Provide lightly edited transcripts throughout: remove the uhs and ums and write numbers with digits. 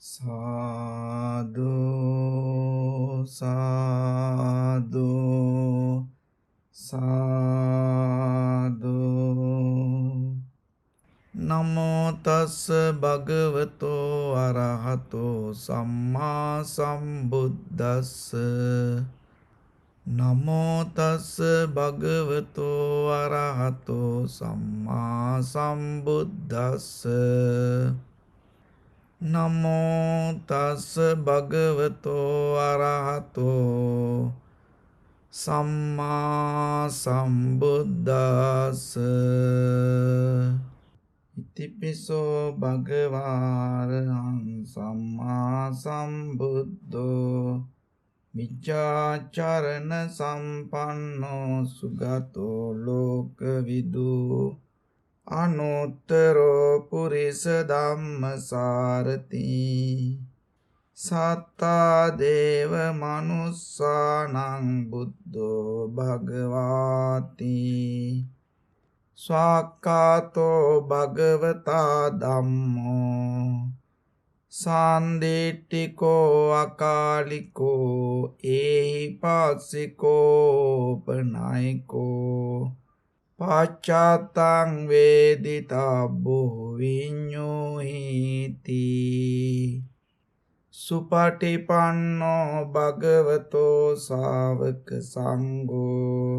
සාදු සාදු සාදු නමෝ තස් භගවතෝ අරහතෝ සම්මා සම්බුද්දස්ස නමෝ තස් භගවතෝ අරහතෝ සම්මා සම්බුද්දස්ස නමෝ තස් භගවතෝ අරහතෝ සම්මා සම්බුද්දස්ස ඉතිපිසෝ භගවාරහං සම්මා සම්බුද්ධෝ විචාචරණ සම්පන්නෝ සුගතෝ ලෝකවිදු අනුත්තරෝ පුරිස ධම්මසාරති සත්තා දේව මනුස්සානං බුද්ධෝ භගවාති ස්වාක්ඛාතෝ භගවතා ධම්මෝ සාන්දිට්ඨිකෝ අකාලිකෝ ඒහිපස්සිකෝ පනයිකෝ පච්චත්තං වේදිතබ්බෝ විඤ්ඤෝහිති සුපටිපන්නෝ භගවතෝ ශාවක සංඝෝ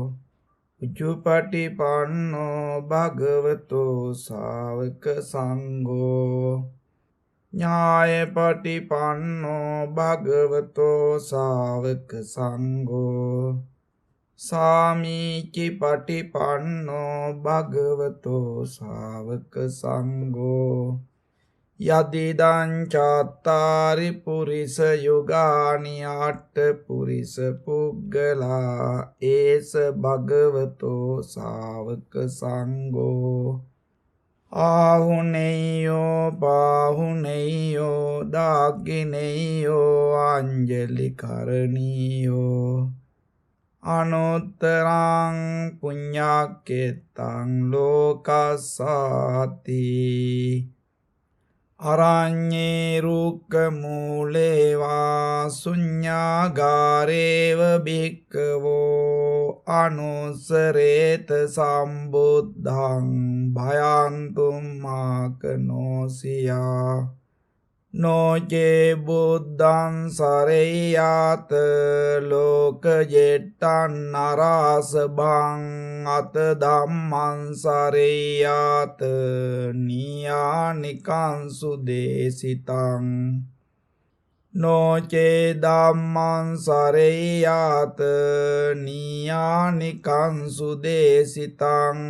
උජුපටිපන්නෝ භගවතෝ ශාවක සංඝෝ ඥායපටිපන්නෝ භගවතෝ ශාවක සංඝෝ සාමීචි පටිපන්නෝ භගවතෝ ශාවක සංඝෝ යදිදං චත්තාරි පුරිස යුගානි අට්ඨ පුරිස පුග්ගලා ඒස භගවතෝ ශාවක සංඝෝ ආහුනේයෝ පාහුනේයෝ දාග්ගිනේයෝ අංජලි කරණීයෝ අනුත්තරං පුඤ්ඤක්ඛෙත්තං ලෝකස්සාති අරඤ්ඤේ රුක්ඛ මූලේ වා ශුඤ්ඤාගාරේව භික්ඛවෝ අනුස්සරේත සම්බුද්ධං භයන්තුම් මාකනෝසියා නොචේ බුද්ධං සරෙය්‍යාත ලෝකජෙට්ටං නරාසභං අත ධම්මං සරෙය්‍යාත නියානිකං සුදේසිතං නොචේ ධම්මං සරෙය්‍යාත නියානිකං සුදේසිතං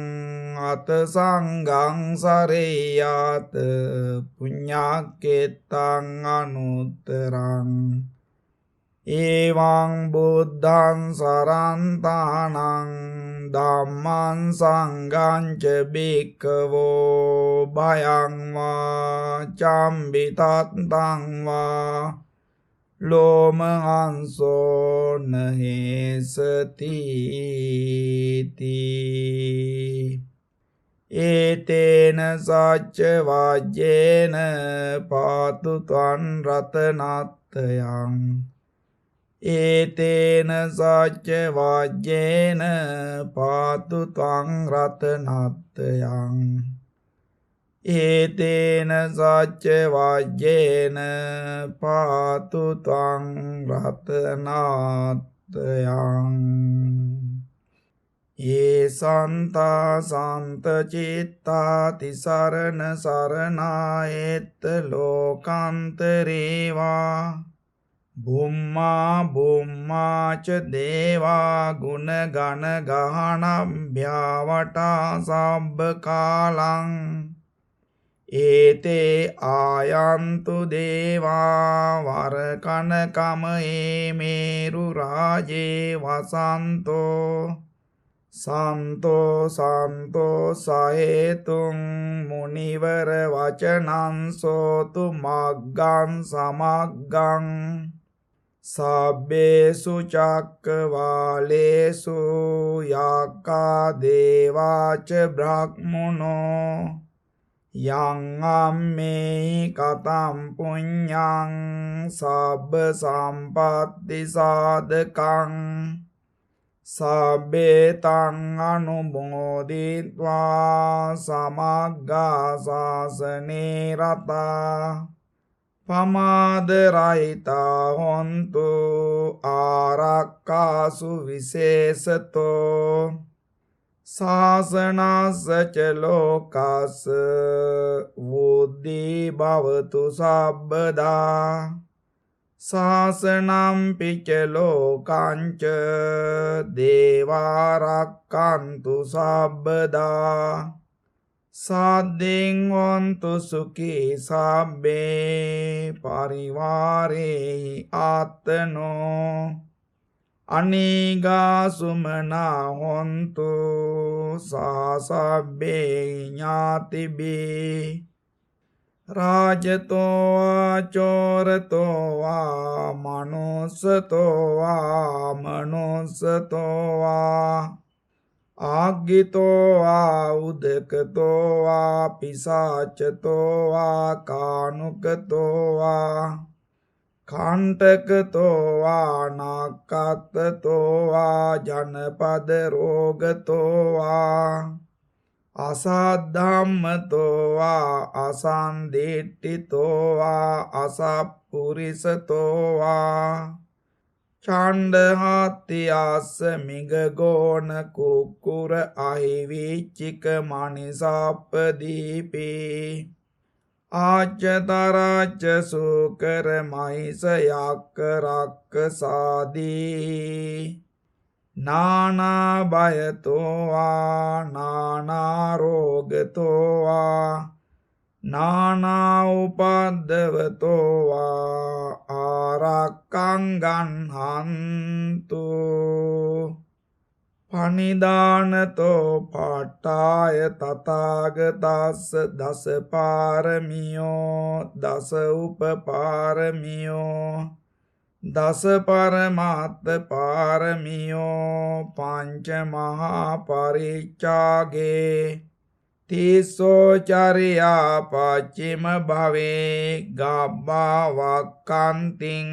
අත සංඝං සරෙය්‍යාත පුඤ්ඤක්ඛෙත්තං අනුත්තරං එවං බුද්ධං සරන්තානං ධම්මං සංඝං ච භික්ඛවෝ භයං වා චම්බිතත්තං වා ලෝමහංසෝ නහේසති ඒතේන සච්ච වාජ්ජේන පාතු ත්වං රතනත්තයං ඒතේන සච්ච වාජ්ජේන පාතු ත්වං රතනත්තයං ඒතේන සච්ච වාජ්ජේන පාතු ත්වං රතනත්තයං ये सन्ता सन्त चित्ता तिसरण सरणायेत लोकान्तरेवा भुम्मा भुम्मा च देवा गुणगण गहनभ्यावटा सब्बकालं एते आयन्तु देवा वरकनकमये मेरुराजे वसन्तो සන්තෝ සන්තෝ සහේතුං මුනිවර වචනං සෝතු මග්ගං සමග්ගං සබ්බේසු චක්කවාලේසු යක්ඛා දේවාච බ්‍රහ්මනෝ යං අම්මේ කතම් පුඤ්ඤං සබ්බ සම්පත්ති සාධකං සබ්බේ තං අනුමෝදිත්වා සමග්ගා ශාසනේ රතා පමාද රහිතා හොන්තු ආරක්කාසු විශේෂතෝ ශාසනස්ස ච ලෝකස්ස වුද්ධි භවතු සබ්බදා ශාසනම් පිච ලෝකංච දේවාරක්칸තු සබ්බදා සාද්දෙන් හොන්තු සුඛී සබ්බේ පරිවාරේ ආත්තනෝ අනීගා සුමනා හොන්තු සාසබ්බේ ඥාතිබේ රාජතෝ වා චෝරතෝ වා මනුස්සතෝ වා මනුස්සතෝ වා ආග්ගිතෝ වා උදකතෝ වා පිසාචතෝ වා කානුකතෝ වා කණ්ඨකතෝ වා නාකත්තතෝ වා ජනපද රෝගතෝ වා අසද්ධම්මතෝ වා අසන්දිට්ඨිතෝ වා අසප්පුරිසතෝ වා චණ්ඩහත්තියස්ස මිගගෝණ කුක්කුර අහිවිච්චික මනිසප්පදීපේ ආච්චතරච්ච සූකර මහිස යක්ක රක්කසාදී නානා භයතෝ වා නානා රෝගතෝ වා නානා උපද්දවතෝ වා ආරක්කං ගන්හන්තු පනිදානතෝ පාට්ඨාය තථාගතස්ස දස පාරමියෝ දස උපපාරමියෝ දස පරමාර්ථ පාරමියෝ පංච මහා පරිච්ඡාගේ තිස්සෝ චරියා පච්චිම භවේ ගබ්බා වක්칸තින්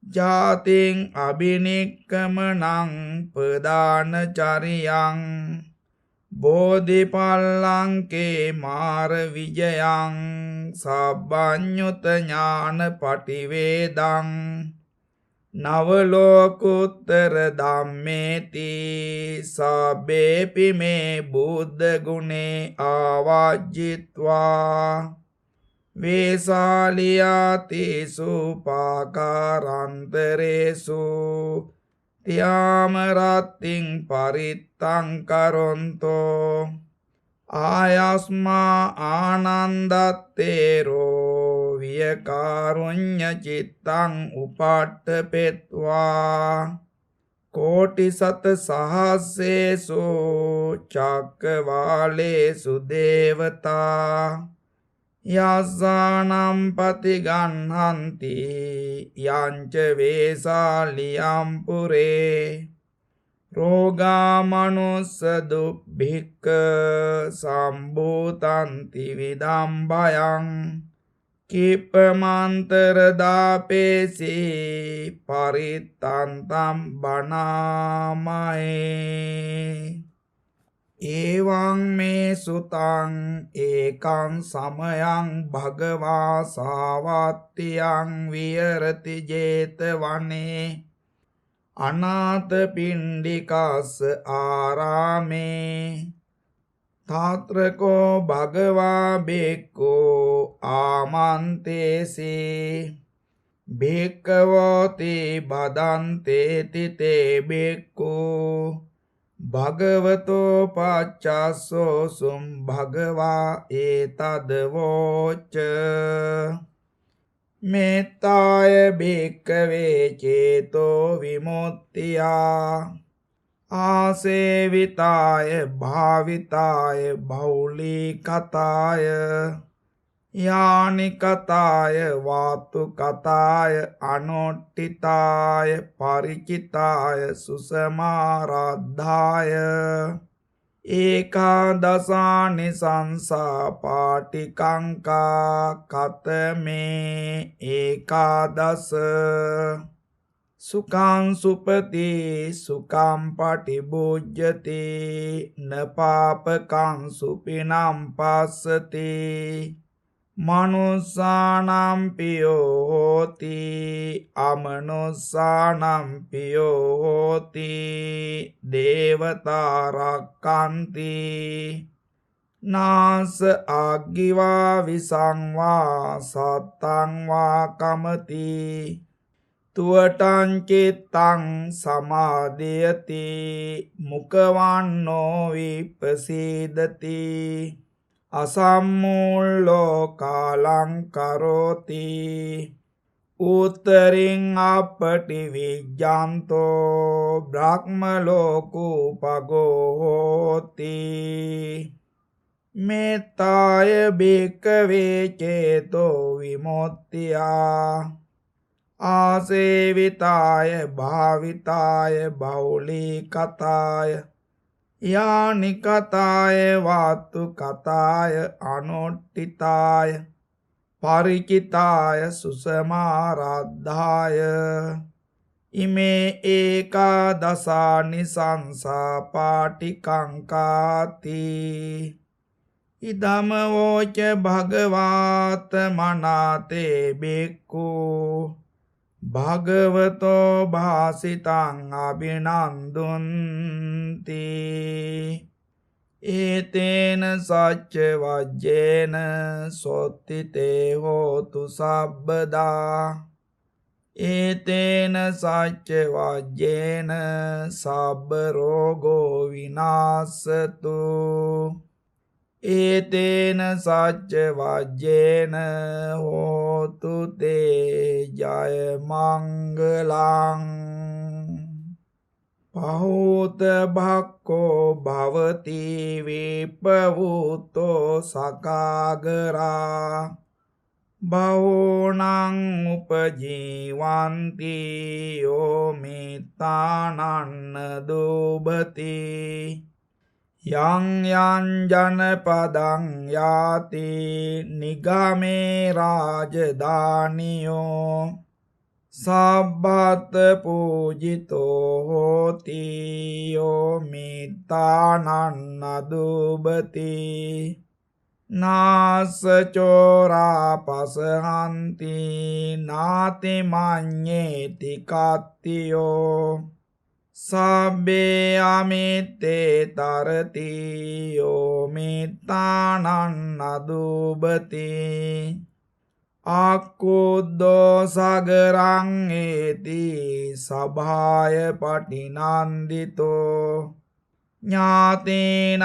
ජාතින් අබිනික්කමනං පදාන චරියං බෝධිපල්ලංකේ මාර විජයං සබ්බඤ්ඤුත ඥාන පටිවේදං නවලෝකුත්තර ධම්මේති සබ්බේපි මේ බුද්ධ ගුණේ ආවජ්ජිත්වා වේසාලියාතිසු පාකාරන්තරේසු තියාමරත්තිං පරිත්තං කරොන්තෝ ආයස්මා ආනන්දත්තේරෝ වියකාරුඤ්ඤ චිත්තං උපට්ඨපෙත්වා කෝටි සත සහස්සේසු චක්කවාලේසු දේවතා යස්සානම් පතිගන්හන්ති යංච වේසාලියම් පුරේ රෝගා මනුස්ස දුබ්බික්ක සම්භූතන්ති විදම් භයං කිප්පමන්තර දාපේසී පරිත්තන්තම් බනාමයේ එවං මේ සුතං ඒකං සමයං භගවා සාවත්තියං විහෙරති 제තවනේ අනාථ පිණ්ඩිකස්ස ආරාමේ තාත්‍රකෝ භගවා බේක්කෝ ආමන්තේසේ බේක්කවෝති බදන්තේති තේ බේක්කෝ භගවතෝ පච්චස්සෝසුම් භගවා ඒතදවෝච මෙත්තාය භික්ඛවේ චේතෝ විමුක්තියා ආසේවිතාය භාවිතාය බෞලීකතාය යානිකතාය වාතුකතාය අනොට්ඨිතාය පරිචිතාය සුසමාරද්ධාය ඒකාදසානි සංසා පාටිකංකා කතමේ ඒකාදස සුඛං සුපති සුඛං පටිභුජ්ජති නපාපකං සුපිනම් පස්සති මනුස්සානම් පියෝ හෝති අමනුස්සානම් පියෝ හෝති දේවතා රක්ඛන්ති නාස ආග්ගිවා විසංවා සත්තං වා කමති තුවටං චිත්තං සමාදයති මුඛවන්නෝ විපසීදති අසම්මූලෝ කාලං කරෝති උත්තරින් අපටි විජ්ජන්තෝ බ්‍රහ්ම ලෝකෝපගෝ හෝති මෙත්තාය භික්ඛවේ චේතෝ විමුක්තියා ආසේවිතාය භාවිතාය බෞලී කතාය යානි කතාය වාතු කතාය අනුට්ඨිතාය පරිචිතාය සුසමාරද්ධාය ඉමේ ඒකාදසානි සංසා පාටිකංකාති ඉදම වෝච භගවාත මනාතේ බික්ඛු භගවතෝ භාසිතං අභිනන්දුන්ති ඒතේන සච්ච වජ්ජේන සොත්තිතේ හෝතු සබ්බදා ඒතේන සච්ච වජ්ජේන සබ්බ රෝගෝ විනාශතු ඒතේන සච්ච වජ්ජේන හෝතු තේ ජය මංගලං පහෝත භක්ඛෝ භවති විපවුතෝ සකාගරා බහෝනං උපජීවන්ති යෝ මිත්තානන්න දුබති යං යං ජනපදං යාති නිගමේ රාජධානියෝ සබ්බත් පූජිතෝ හෝති යෝ මිත්තානන්න දුබති නාස චෝරා පසහන්ති නාති මඤ්ඤේති කත්තියෝ සබ්බේ අමිත්තේ තරති යෝ මිත්තානන්න දුබති අක්කුද්දෝ සගරං ඒති සභාය පටිනන්දිතෝ ඥාතීනං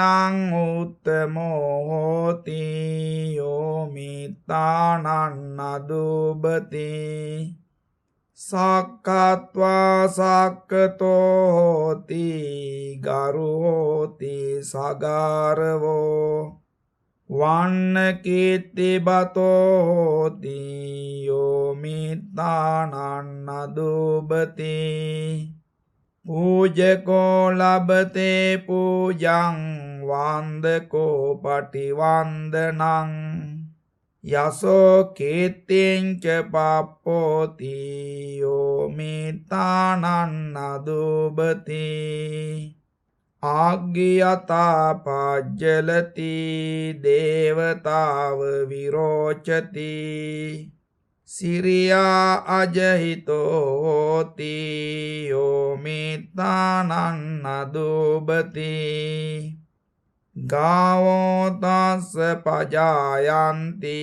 උත්තමෝ හෝති යෝ මිත්තානන්න දුබති සක්කත්වා සක්කතෝ හෝති ගරු හෝති සගාරවෝ වන්න කීර්ති බතෝ හෝති යෝ මිත්තානන්න දුබති පූජකෝ ලබතේ පූජං වන්දකෝ පටිවන්දනං යසෝ කීර්තිං ච පප්පෝති යෝ මිත්තානන්න දුබති ආග්ගියතා පජ්ජලති දේවතාව විරෝචති සිරියා අජහිතෝ හෝති යෝ මිත්තානන්න දුබති ගාවෝ තස්ස පජායන්ති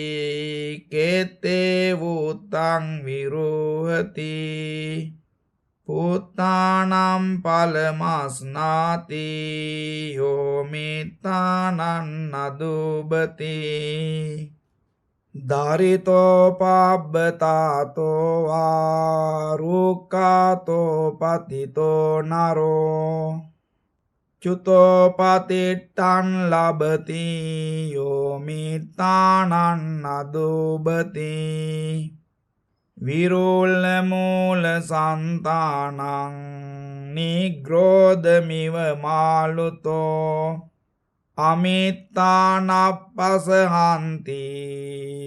කේතේ වූතං විරුහති පුත්තානම් පලමස්නාති යෝ මිත්තානන්න දුබති දරිතෝ පබ්බතාතෝ වා රුක්ඛාතෝ පතිතෝ නරෝ චුතෝ පතිට්ඨං ලබති යෝ මිත්තානන්න දුබති විරෝල මූල සන්තානං නිග්‍රෝධමිව මාලුතෝ අමිත්තානප්පසහන්ති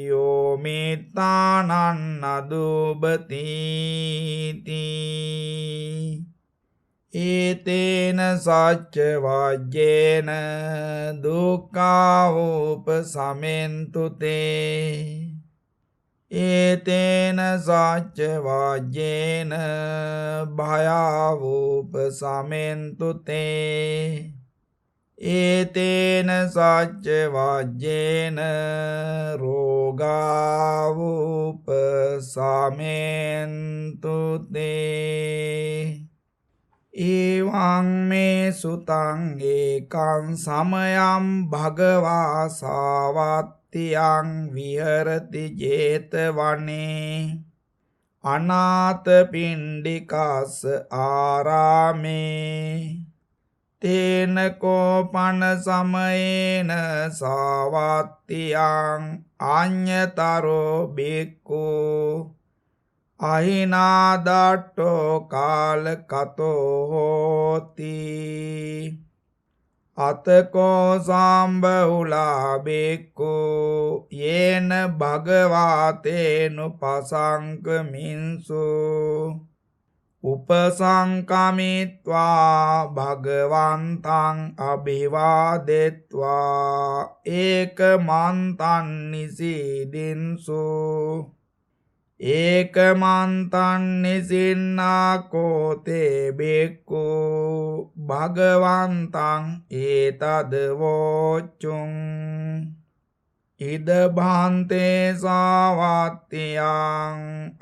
යෝ මිත්තානං නදුබති ඒතේන සච්ච වජ්ජේන දුක්ඛා උපසමෙන්තු තේ ඒතේන සච්ච වජ්ජේන භයා උපසමෙන්තු තේ ඒතේන සච්ච වජ්ජේන රෝගා උපසමෙන්තු තේ එවං මේ සුතං ඒකං සමයං භගවා සාවත්තියං විහෙරති 제තවනේ අනාථ පිණ්ඩිකස්ස ආරාමේ තේන කෝපන සමයේන සාවත්තියං අඤ්ඤතරෝ බික්ඛු අහිනාදට්ඨෝ කාලකතෝ හෝති අතකෝ සම්බහුලා බික්ඛු යේන භගවාතේනුපසංකමින්සු උපසංකමිත්වා භගවන්තං අභිවාදෙත්වා ඒකමන්තං නිසීදින්සු ඒකමන්තං නිසින්නාකෝතේ බික්ඛු භගවන්තං ඒතදවෝචුං ඉද භාන්තේ සාවත්තියං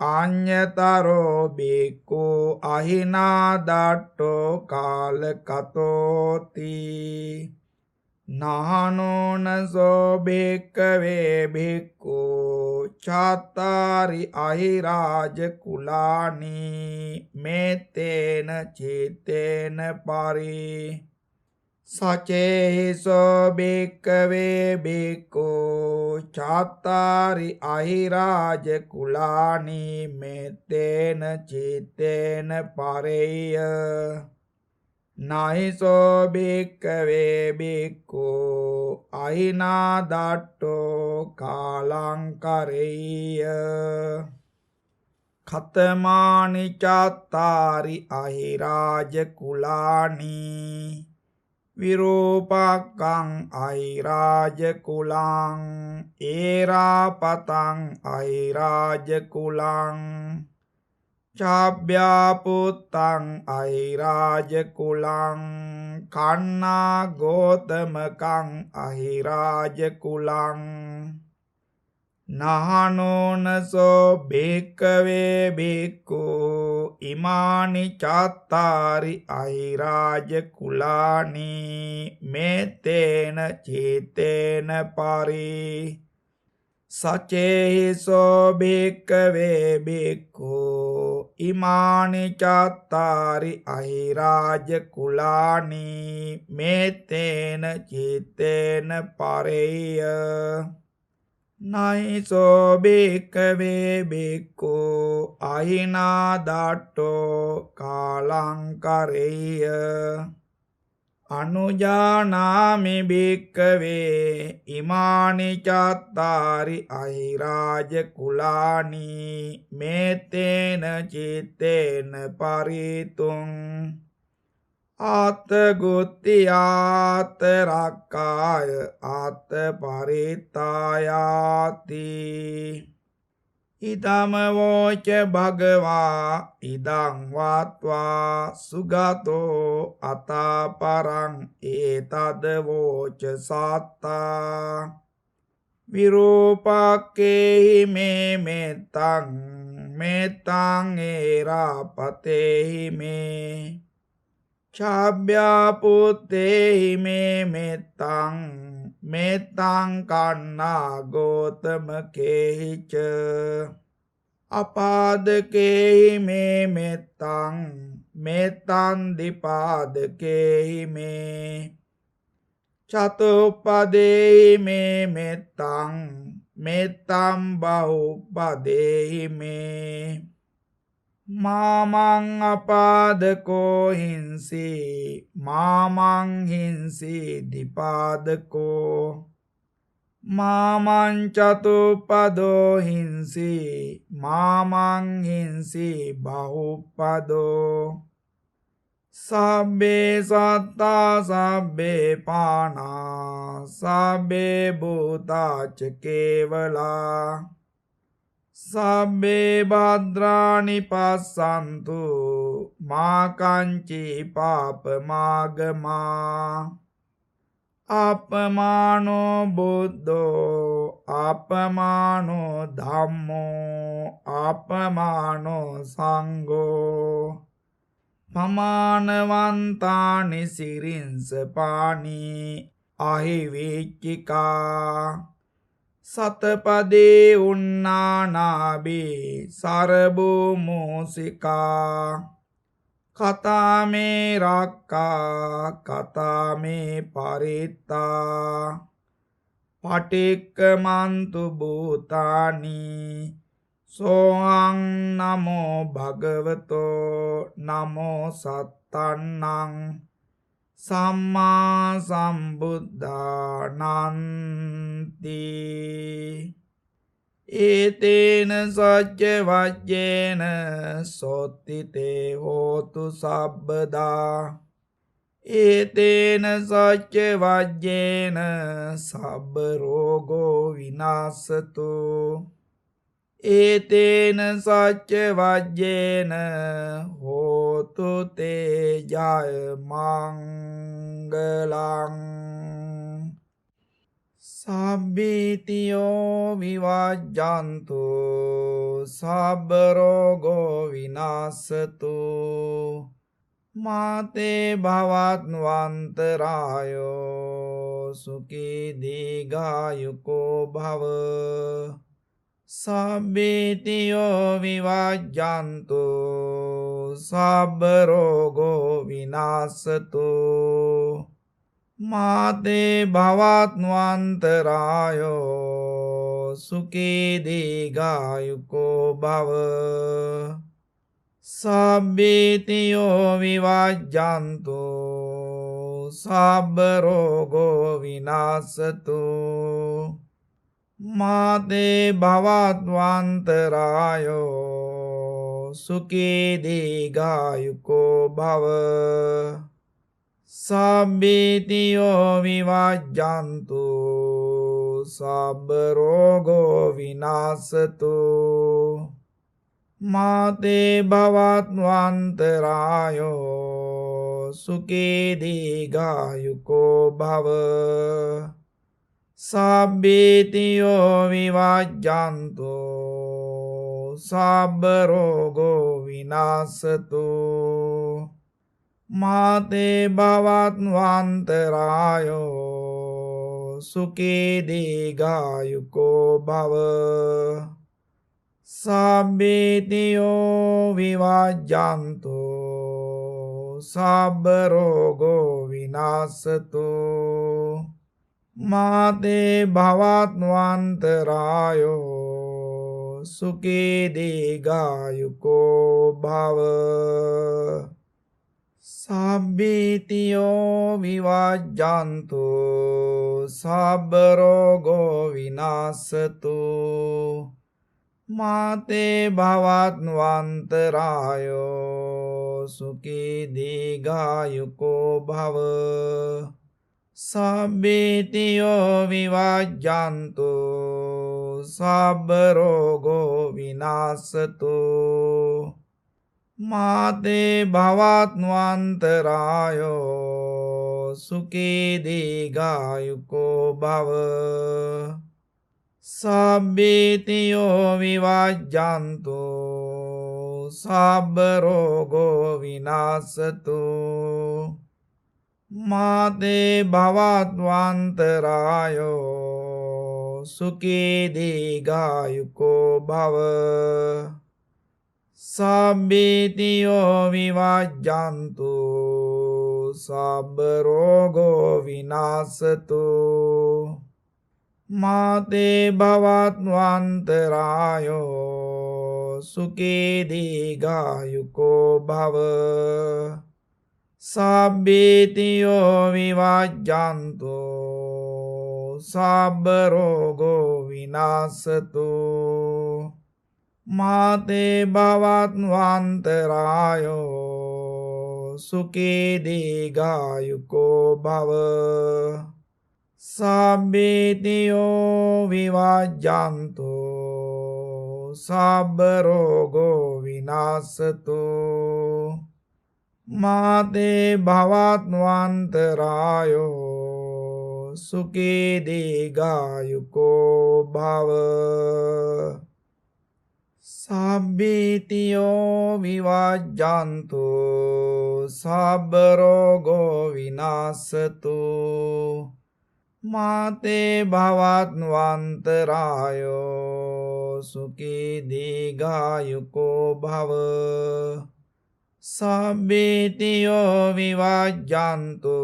අඤ්ඤතරෝ බික්ඛු අහිනාදට්ඨෝ කාලකතෝති නානෝනසෝ භික්ඛවේ භික්ඛු චත්තාරි අහිරාජ කුලානි මේතේන චිත්තේන පරි සචේහිසෝ භික්ඛවේ භික්ඛු චත්තාරි අහිරාජ කුලානි මේතේන චිත්තේන පරේය නයිසෝ භික්ඛවේ භික්ඛු අහිනාදට්ඨෝ කාලංකරෙය්‍ය ඛතමානි චත්තාරි අහිරාජ කුලානි විරූපක්ඛං අහිරාජ කුලං ඒරාපතං අහිරාජ කුලං චාභ්‍යාපුත්තං අහිරාජ කුලං කන්නා ගෝතමකං අහිරාජ කුලං නහනෝනසෝ භික්ඛවේ භික්ඛු ඉමානි චත්තාරි අහිරාජ කුලානි මේතේන චිත්තේන පරි සචේහිසෝ භික්ඛවේ භික්ඛු ඉමානි චත්තාරි අහිරාජ කුලානි මේතේන චිත්තේන පරේය නයිසෝ භික්ඛවේ භික්ඛු අහිනාදට්ඨෝ කාලංකරෙය්‍ය අනුජානාමි භික්ඛවේ ඉමානි චත්තාරි අහිරාජ කුලානි මේතේන චිත්තේන පරිතුං ආතගුත්තියාත රක්කාය ආත පරිත්තායාති ඉදම වෝච භගවා ඉදං වාත්වා සුගතෝ අතාපරං ඒතද වෝච සත්තා විරූපක්කේහි මේ මෙත්තං මෙත්තං ඒරාපතේහි මේ චාභ්‍යාපුත්තේහි මේ මෙත්තං මෙත්තං කන්නා ගෝතමකේහිච අපාදකේහි මේ මෙත්තං මෙත්තං දිපාදකේහි මේ චතුප්පදේහි මේ මෙත්තං මෙත්තං බහුපදේහි මේ මාමං අපාදකෝ හිංසි මාමං හිංසි දිපාදකෝ මාමං චතුප්පදෝ හිංසි මාමං හිංසි බහුප්පදෝ සබ්බේ සත්තා සබ්බේ පානා සබ්බේ භූතාච කේවලා සබ්බේ භද්‍රානි පස්සන්තු මා කංචි පාපමාගමා අපමානෝ බුද්ධෝ අපමානෝ ධම්මෝ අපමානෝ සංඝෝ පමානවන්තානි සිරින්ස පානි අහිවිච්චිකා සතපදේ උන්නානාබේ සරබෝ මෝසිකා කතාමේ රක්කා කතාමේ පරිත්තා පටික්කමන්තු භූතානි සෝහං නමෝ භගවතෝ නමෝ සත්තන්නං සම්මා සම්බුද්ධානන්ති ඒතේන සච්ච වජ්ජේන සොත්තිතේ හෝතු සබ්බදා ඒතේන සච්ච වජ්ජේන සබ්බ රෝගෝ විනාසතු ඒතේන සච්ච වජ්ජේන හෝතු තේ ජය මංගලං සබ්බීතියෝ විවජ්ජන්තු සබ්බ රෝගෝ විනාසතු මාතේ භවත්වන්තරායෝ සුඛී දීඝායුකෝ භව සබ්බීතියෝ විවජ්ජන්තු සබ්බ රෝගෝ විනාසතු මාතේ භවත්වන්තරායෝ සුඛී දීඝායුකෝ භව සබ්බීතියෝ විවජ්ජන්තු සබ්බ රෝගෝ විනාසතු මාතේ භවත්වන්තරායෝ සුඛී දීඝායුකෝ භව සබ්බීතියෝ විවජ්ජන්තු සබ්බ රෝගෝ විනාසතු මාතේ භවත්වන්තරායෝ සුඛී දීඝායුකෝ භව සබ්බීතියෝ විවජ්ජන්තු සබ්බ රෝගෝ විනාසතු මාතේ භවත්වන්තරායෝ සුඛී දීඝායුකෝ භව සබ්බීතියෝ විවජ්ජන්තු සබ්බ රෝගෝ විනාසතු මාතේ භවත්වන්තරායෝ සුඛී දීඝායුකෝ භව සබ්බීතියෝ විවජ්ජන්තු සබ්බ රෝගෝ විනාසතු මාතේ භවත්වන්තරායෝ සුඛී දීඝායුකෝ භව සබ්බීතියෝ විවජ්ජන්තු සබ්බ රෝගෝ විනාසතු මාතේ භවත්වන්තරායෝ සුඛී දීඝායුකෝ භව සබ්බීතියෝ විවජ්ජන්තු සබ්බ රෝගෝ විනාසතු මාතේ භවත්වන්තරායෝ සුඛී දීඝායුකෝ භව සබ්බීතියෝ විවජ්ජන්තු සබ්බ රෝගෝ විනාසතු මාතේ භවත්වන්තරායෝ සුඛී දීඝායුකෝ භව සබ්බීතියෝ විවජ්ජන්තු සබ්බ රෝගෝ විනාශතු මාතේ භවත්වන්තරායෝ සුඛී දීඝායුකෝ භව සබ්බීතියෝ විවජ්ජන්තු සබ්බ රෝගෝ විනාශතු මාතේ භවත්වන්තරායෝ සුඛී දීඝායුකෝ භව සබ්බීතියෝ විවජ්ජන්තු සබ්බ රෝගෝ විනාශතු මාතේ භවත්වන්තරායෝ සුඛී දීඝායුකෝ භව සබ්බීතියෝ විවජ්ජන්තු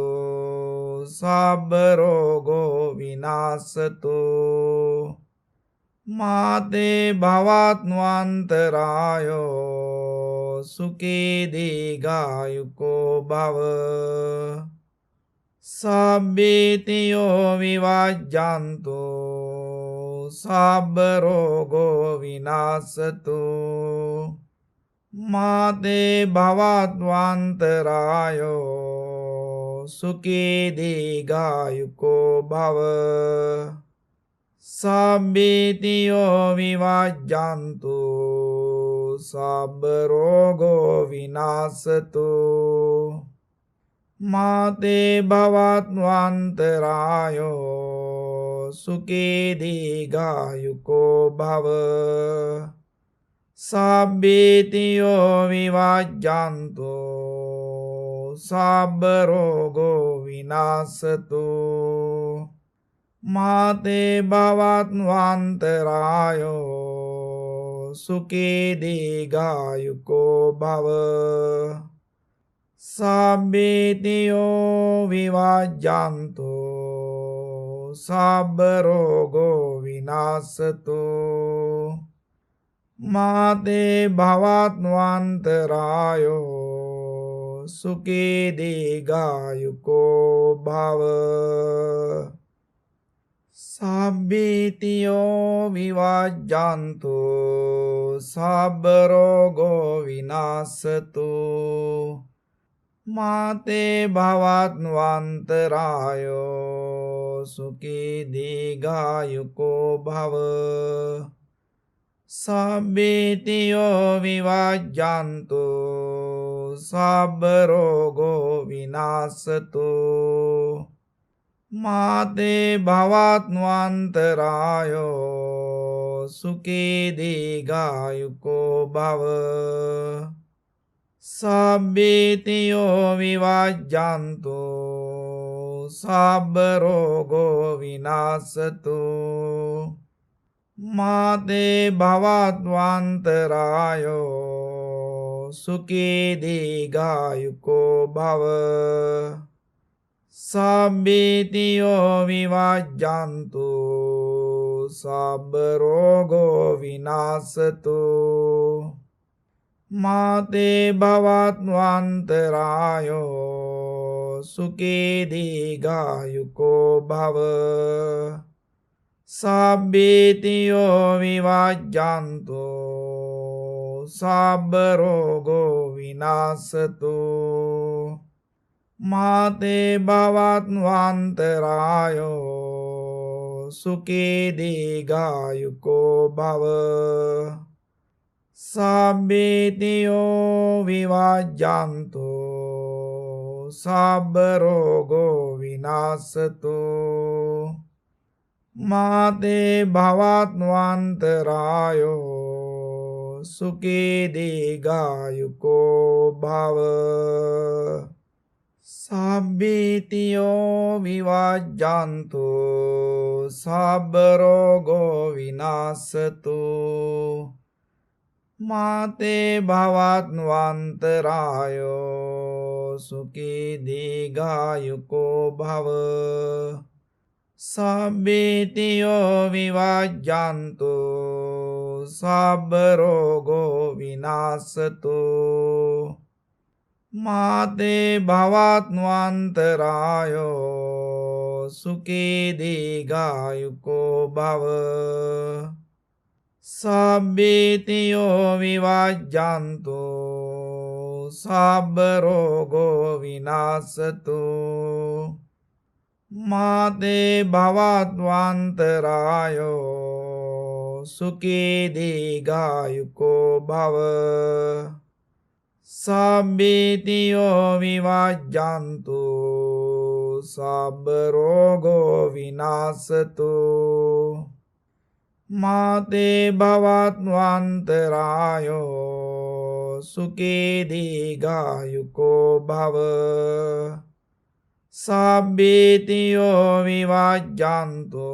සබ්බ රෝගෝ විනාශතු මාතේ භවත්වන්තරායෝ සුඛී දීඝායුකෝ භව සබ්බීතියෝ විවජ්ජන්තු සබ්බ රෝගෝ විනාශතු මාතේ භවත්වන්තරායෝ සුඛී දීඝායුකෝ භව සබ්බීතියෝ විවජ්ජන්තු සබ්බ රෝගෝ විනාශතු මාතේ භවත්වන්තරායෝ සුඛී දීඝායුකෝ භව සබ්බීතියෝ විවජ්ජන්තු සබ්බ රෝගෝ විනාශතු මාතේ භවත්වන්තරායෝ සුඛී දීඝායුකෝ භව සබ්බීතියෝ විවජ්ජන්තු සබ්බ රෝගෝ විනාශතු මාතේ භවත්වන්තරායෝ සුඛී දීඝායුකෝ භව සබ්බීතියෝ විවජ්ජන්තු සබ්බ රෝගෝ විනාශතු මාතේ භවත්වන්තරායෝ සුඛී දීඝායුකෝ භව සබ්බීතියෝ විවජ්ජන්තු සබ්බ රෝගෝ විනාශතු මාතේ භවත්වන්තරායෝ සුඛී දීඝායුකෝ භව සබ්බීතියෝ විවජ්ජන්තු සබ්බ රෝගෝ විනාශතු මාතේ භවත්වන්තරායෝ සුඛී දීඝායුකෝ භව සබ්බීතියෝ විවජ්ජන්තු සබ්බ රෝගෝ විනාශතු මාතේ භවත්වන්තරායෝ සුඛී දීඝායුකෝ භව සබ්බීතියෝ විවජ්ජන්තු සබ්බ රෝගෝ විනාශතු මාතේ භවත්වන්තරායෝ සුඛී දීඝායුකෝ භව සබ්බීතියෝ විවජ්ජන්තු සබ්බ රෝගෝ විනාශතු මාතේ භවත්වන්තරායෝ සුඛී දීඝායුකෝ භව සබ්බීතියෝ විවජ්ජන්තු සබ්බ රෝගෝ විනාශතු මාතේ භවත්වන්තරායෝ සුඛී දීඝායුකෝ භව සබ්බීතියෝ විවජ්ජන්තු සබ්බ රෝගෝ විනාශතු මාතේ භවත්වන්තරායෝ සුඛී දීඝායුකෝ භව සබ්බීතියෝ විවජ්ජන්තු සබ්බ රෝගෝ විනාශතු මාතේ භවත්වන්තරායෝ සුඛී දීඝායුකෝ භව සබ්බීතියෝ විවජ්ජන්තු සබ්බ රෝගෝ විනාශතු මාතේ භවත්වන්තරායෝ සුඛී දීඝායුකෝ භව සබ්බීතියෝ විවජ්ජන්තු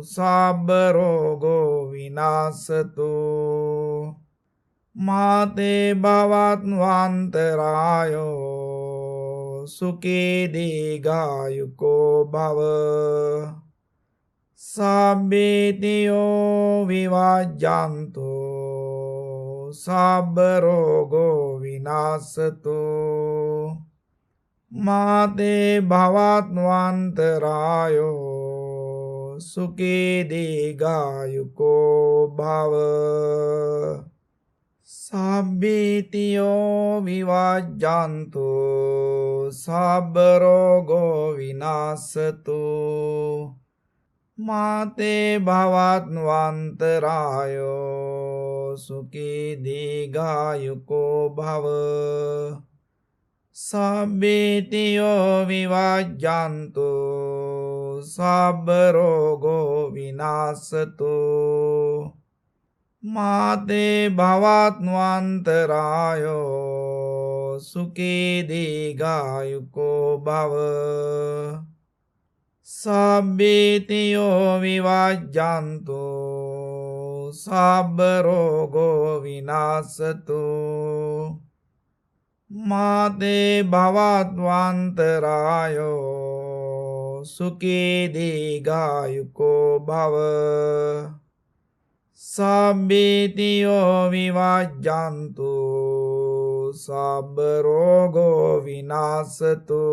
සබ්බ රෝගෝ විනාශතු මාතේ භවත්වන්තරායෝ සුඛී දීඝායුකෝ භව සබ්බීතියෝ විවජ්ජන්තු සබ්බ රෝගෝ විනාශතු මාතේ භවත්වන්තරායෝ සුඛී දීඝායුකෝ භව සබ්බීතියෝ විවජ්ජන්තු සබ්බ රෝගෝ විනාශතු මාතේ භවත්වන්තරායෝ සුඛී දීඝායුකෝ භව සබ්බීතියෝ විවජ්ජන්තු සබ්බ රෝගෝ විනාශතු මාතේ භවත්වන්තරායෝ සුඛී දීඝායුකෝ භව සබ්බීතියෝ විවජ්ජන්තු සබ්බ රෝගෝ විනාශතු මාතේ භවත්වන්තරායෝ සුඛී දීඝායුකෝ භව සබ්බීතියෝ විවජ්ජන්තු සබ්බ රෝගෝ විනාශතු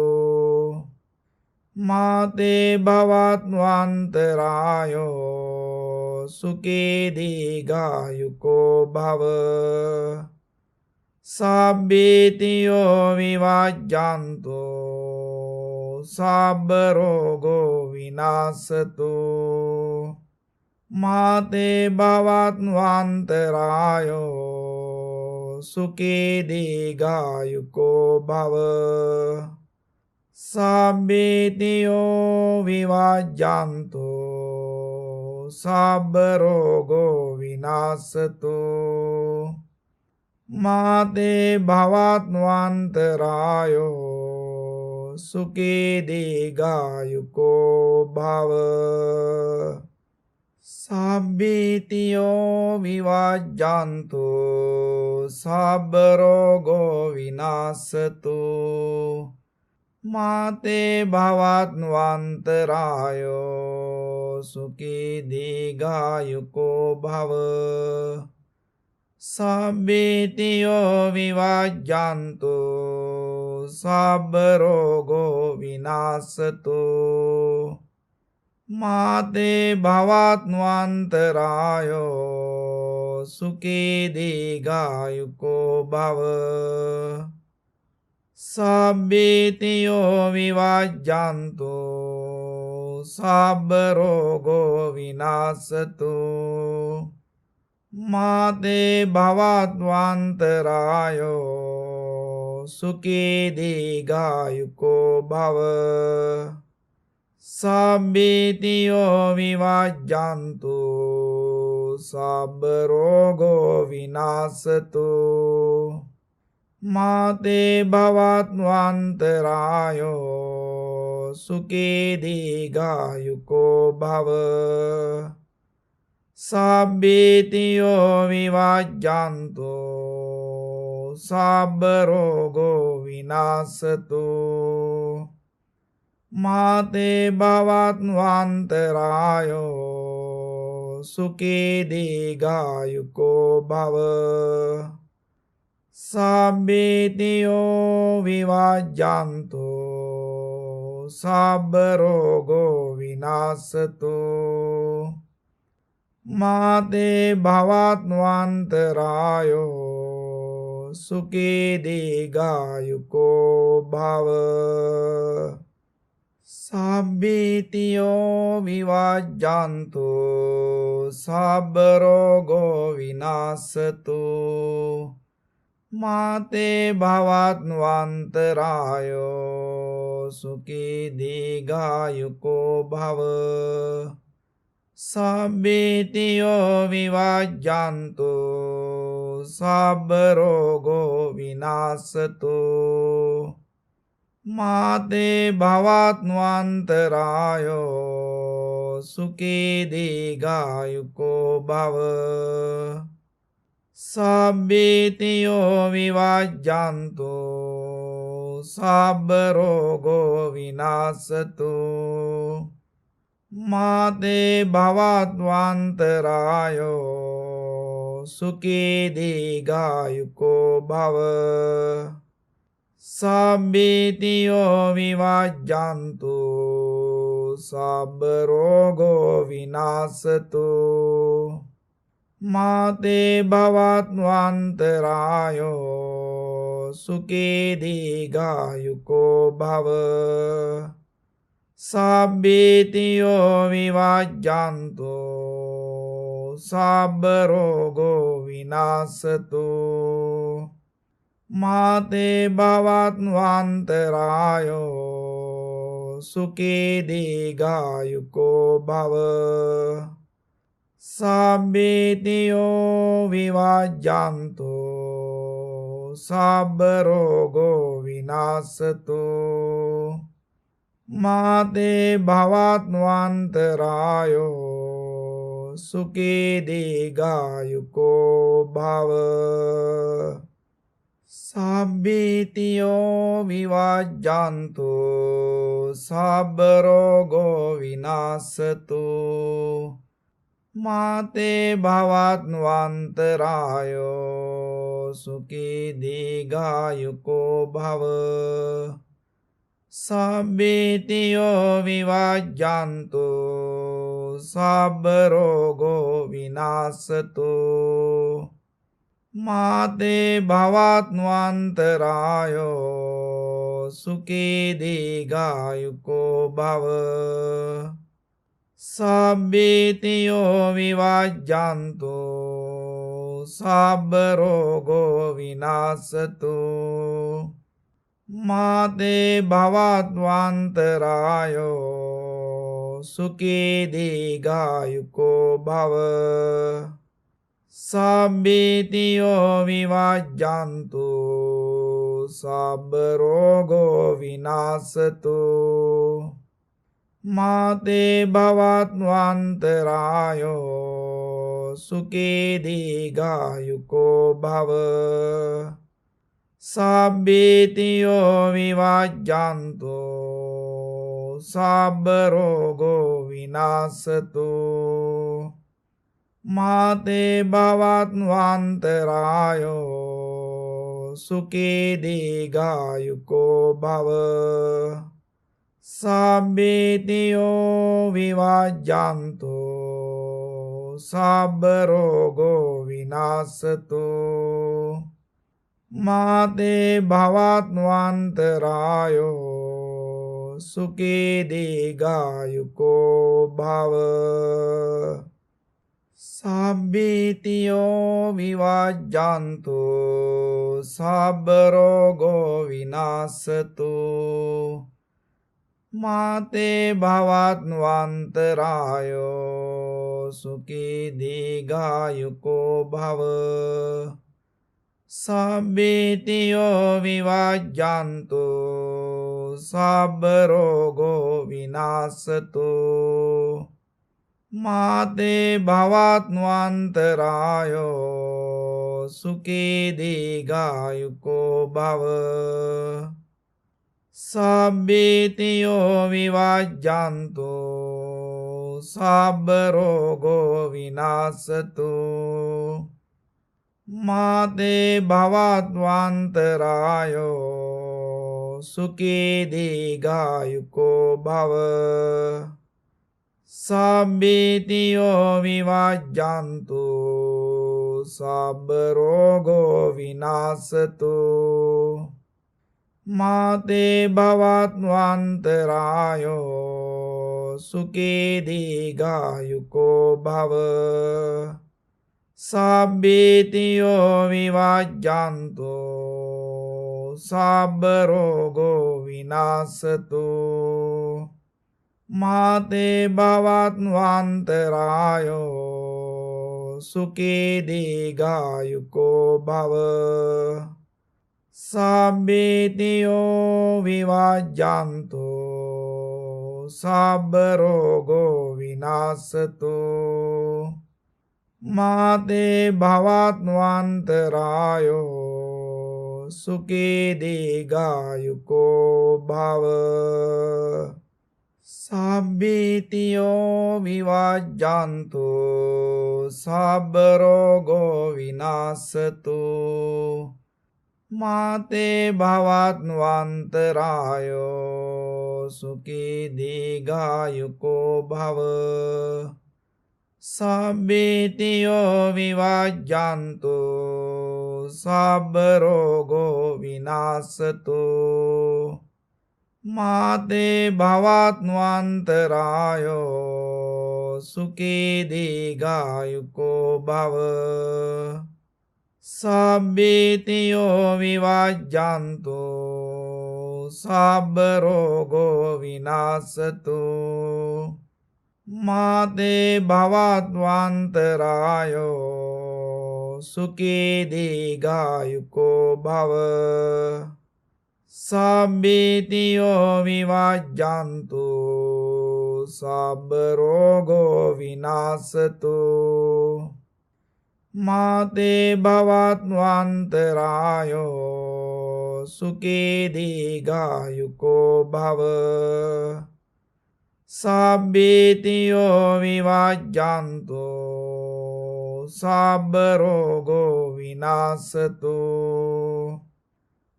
මාතේ භවත්වන්තරායෝ සුඛී දීඝායුකෝ භව සබ්බීතියෝ විවජ්ජන්තු සබ්බ රෝගෝ විනාශතු මාතේ භවත්වන්තරායෝ සුඛී දීඝායුකෝ භව සබ්බීතියෝ විවජ්ජන්තු සබ්බ රෝගෝ විනාශතු මාතේ භවත්වන්තරායෝ සුඛී දීඝායුකෝ භව සබ්බීතියෝ විවජ්ජන්තු සබ්බ රෝගෝ විනාශතු මාතේ භවත්වන්තරායෝ සුඛී දීඝායුකෝ භව සබ්බීතියෝ විවජ්ජන්තු සබ්බ රෝගෝ විනාශතු මාතේ භවත්වන්තරායෝ සුඛී දීඝායුකෝ භව සබ්බීතියෝ විවජ්ජන්තු සබ්බ රෝගෝ විනාශතු මාතේ භවත්වන්තරායෝ සුඛී දීඝායුකෝ භව සබ්බීතියෝ විවජ්ජන්තු සබ්බ රෝගෝ විනාශතු මාතේ භවත්වන්තරායෝ සුඛී දීඝායුකෝ භව සබ්බීතියෝ විවජ්ජන්තු සබ්බ රෝගෝ විනාශතු මාතේ භවත්වන්තරායෝ සුඛී දීඝායුකෝ භව සබ්බේතියෝ විවාජ්ජන්තු සබ්බ රෝගෝ විනාශතු මාතේ භවත්වන්තරායෝ සුඛී දීඝායුකෝ භව සබ්බේතියෝ විවාජ්ජන්තු සබ්බ රෝගෝ විනාශතු මාතේ භවත්වන්තරායෝ සුඛී දීඝායුකෝ භව සබ්බේතියෝ විවාජ්ජන්තු සබ්බ රෝගෝ විනාශතු මාතේ භවත්වන්තරායෝ සුඛී දීඝායුකෝ භව සබ්බේතියෝ විවාජ්ජන්තු සබ්බ රෝගෝ විනාශතු මාතේ භවත්වන්තරායෝ සුඛී දීඝායුකෝ භව සබ්බේතියෝ විවාජ්ජන්තු සබ්බ රෝගෝ විනාශතු මාතේ භවත්වන්තරායෝ සුඛී දීඝායුකෝ භව සබ්බේතියෝ විවාජ්ජන්තු සබ්බ රෝගෝ විනාශතු මාතේ භවත්වන්තරායෝ සුඛී දීඝායුකෝ භව සබ්බේතියෝ විවාජ්ජන්තු සබ්බ රෝගෝ විනාශතු මාතේ භවත්වන්තරායෝ සුඛී දීඝායුකෝ භව සබ්බේතියෝ විවාජ්ජන්තු සබ්බ රෝගෝ විනාශතු මාතේ භවත්වන්තරායෝ සුඛී දීඝායුකෝ භව සබ්බේතියෝ විවාජ්ජන්තු සබ්බ රෝගෝ විනාශතු මාතේ භවත්වන්තරායෝ සුඛී දීඝායුකෝ භව සබ්බේතියෝ විවාජ්ජන්තු සබ්බ රෝගෝ විනාශතු මාතේ භවත්වන්තරායෝ සුඛී දීඝායුකෝ භව සබ්බේතියෝ විවාජ්ජන්තු සබ්බ රෝගෝ විනාශතු මාතේ භවත්වන්තරායෝ සුඛී දීඝායුකෝ භව සබ්බේතියෝ විවාජ්ජන්තු සබ්බ රෝගෝ විනාශතු මාතේ භවත්වන්තරායෝ සුඛී දීඝායුකෝ භව සබ්බේතියෝ විවාජ්ජන්තු සබ්බ රෝගෝ විනාශතු මාතේ භවත්වන්තරායෝ සුඛී දීඝායුකෝ භව සබ්බේතියෝ විවාජ්ජන්තු සබ්බ රෝගෝ විනාශතු මාතේ භවත්වන්තරායෝ සුඛී දීඝායුකෝ භව සබ්බේතියෝ විවාජ්ජන්තු සබ්බ රෝගෝ විනාශතු මාතේ භවත්වන්තරායෝ සුඛී දීඝායුකෝ භව සබ්බේතියෝ විවාජ්ජන්තු සබ්බ රෝගෝ විනාශතු මාතේ භවත්වන්තරායෝ සුඛී දීඝායුකෝ භව සබ්බීතියෝ විවජ්ජන්තු සබ්බ රෝගෝ විනාශතු මාතේ භවත්වන්තරායෝ සුඛී දීඝායුකෝ භව සබ්බීතියෝ විවජ්ජන්තු සබ්බ රෝගෝ විනාශතු මාතේ භවත්වන්තරායෝ සුඛී දීඝායුකෝ භව සබ්බීතියෝ විවජ්ජන්තු සබ්බ රෝගෝ විනාශතු මාතේ භවත්වන්තරායෝ සුඛී දීඝායුකෝ භව සබ්බීතියෝ විවජ්ජන්තු සබ්බ රෝගෝ විනාශතු මාතේ භවත්වන්තරායෝ සුඛී දීඝායුකෝ භව සබ්බීතියෝ විවජ්ජන්තු සබ්බ රෝගෝ විනාශතු මාතේ භවත්වන්තරායෝ සුඛී දීඝායුකෝ භව සබ්බීතියෝ විවජ්ජන්තු සබ්බ රෝගෝ විනාශතු මාතේ භවත්වන්තරායෝ සුඛී දීඝායුකෝ භව සබ්බීතියෝ විවජ්ජන්තු සබ්බ රෝගෝ විනාශතු මාතේ භවත්වන්තරායෝ සුඛී දීඝායුකෝ භව සබ්බීතියෝ විවජ්ජන්තු සබ්බ රෝගෝ විනාශතු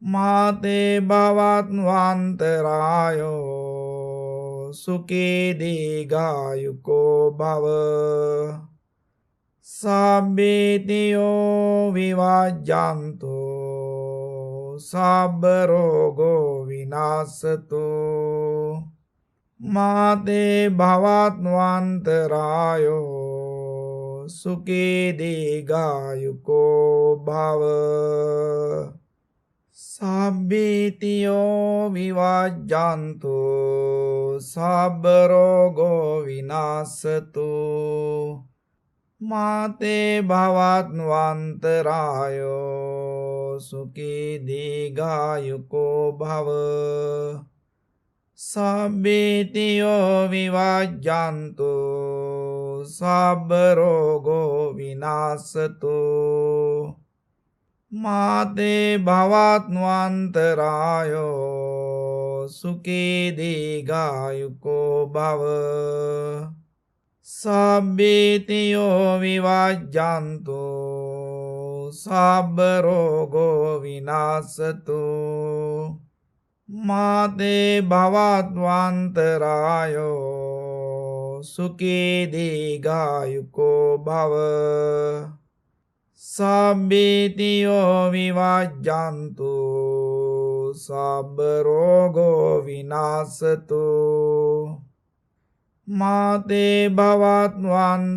මාතේ භවත්වන්තරායෝ සුඛී දීඝායුකෝ භව සබ්බීතියෝ විවජ්ජන්තු සබ්බ රෝගෝ විනාශතු මාතේ භවත්වන්තරායෝ සුඛී දීඝායුකෝ භව සබ්බීතියෝ විවජ්ජන්තු සබ්බ රෝගෝ විනාශතු මාතේ භවත්වන්තරායෝ සුඛී දීඝායුකෝ භව සබ්බීතියෝ විවජ්ජන්තු සබ්බ රෝගෝ විනාශතු මාතේ භවත්වන්තරායෝ සුඛී දීඝායුකෝ භව සබ්බීතියෝ විවජ්ජන්තු සබ්බ රෝගෝ විනාශතු මාතේ භවත්වන්තරායෝ සුඛී දීඝායුකෝ භව සබ්බීතියෝ විවජ්ජන්තු සබ්බ රෝගෝ විනාශතු මාතේ භවත්වන්තරායෝ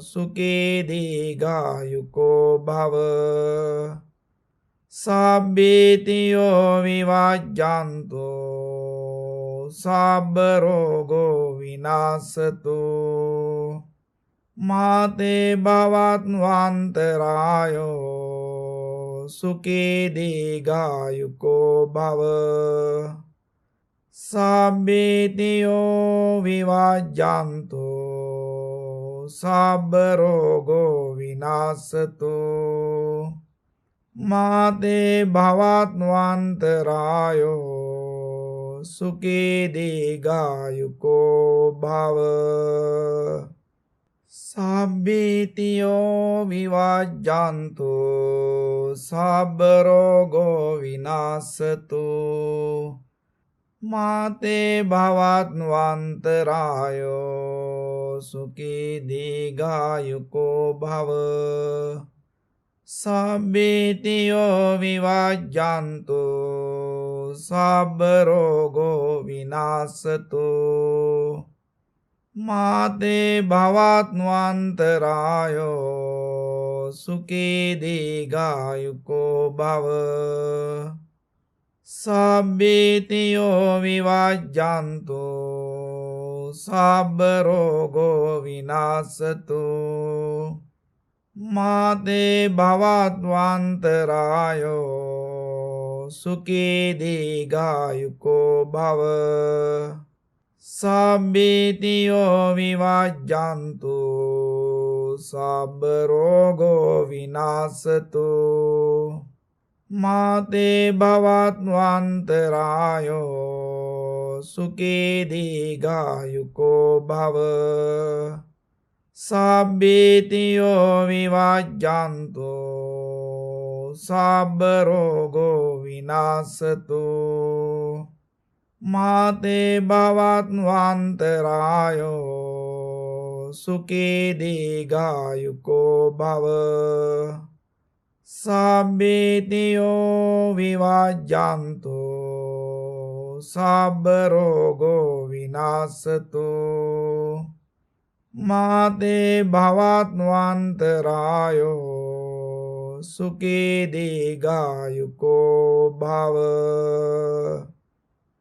සුඛී දීඝායුකෝ භව සබ්බීතියෝ විවජ්ජන්තු සබ්බ රෝගෝ විනාශතු මාතේ භවත්වන්තරායෝ සුඛී දීඝායුකෝ භව සබ්බීතියෝ විවජ්ජන්තු සබ්බ රෝගෝ විනාශතු මාතේ භවත්වන්තරායෝ සුඛී දීඝායුකෝ භව සබ්බීතියෝ විවජ්ජන්තු සබ්බ රෝගෝ විනාශතු මාතේ භවත්වන්තරායෝ සුඛී දීඝායුකෝ භව සබ්බීතියෝ විවජ්ජන්තු සබ්බ රෝගෝ විනාශතු මාතේ භවත්වන්තරායෝ සුඛී දීඝායුකෝ භව සබ්බීතියෝ විවජ්ජන්තු සබ්බ රෝගෝ විනාශතු මාතේ භවත්වන්තරායෝ සුඛී දීඝායුකෝ භව සබ්බීතියෝ විවජ්ජන්තු සබ්බ රෝගෝ විනාශතු මාතේ භවත්වන්තරායෝ සුඛී දීඝායුකෝ භව සබ්බීතියෝ විවජ්ජන්තු සබ්බ රෝගෝ විනාශතු මාතේ භවත්වන්තරායෝ සුඛී දීඝායුකෝ භව සබ්බීතියෝ විවජ්ජන්තු සබ්බ රෝගෝ විනාශතු මාතේ භවත්වන්තරායෝ සුඛී දීඝායුකෝ භව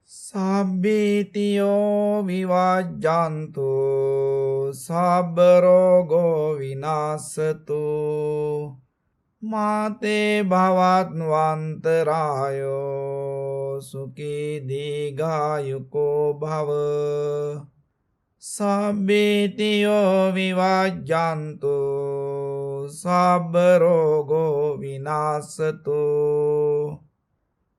සබ්බීතියෝ විවජ්ජන්තු සබ්බ රෝගෝ විනාශතු මාතේ භවත්වන්තරායෝ සුඛී දීඝායුකෝ භව සබ්බීතියෝ විවජ්ජන්තු සබ්බ රෝගෝ විනාශතු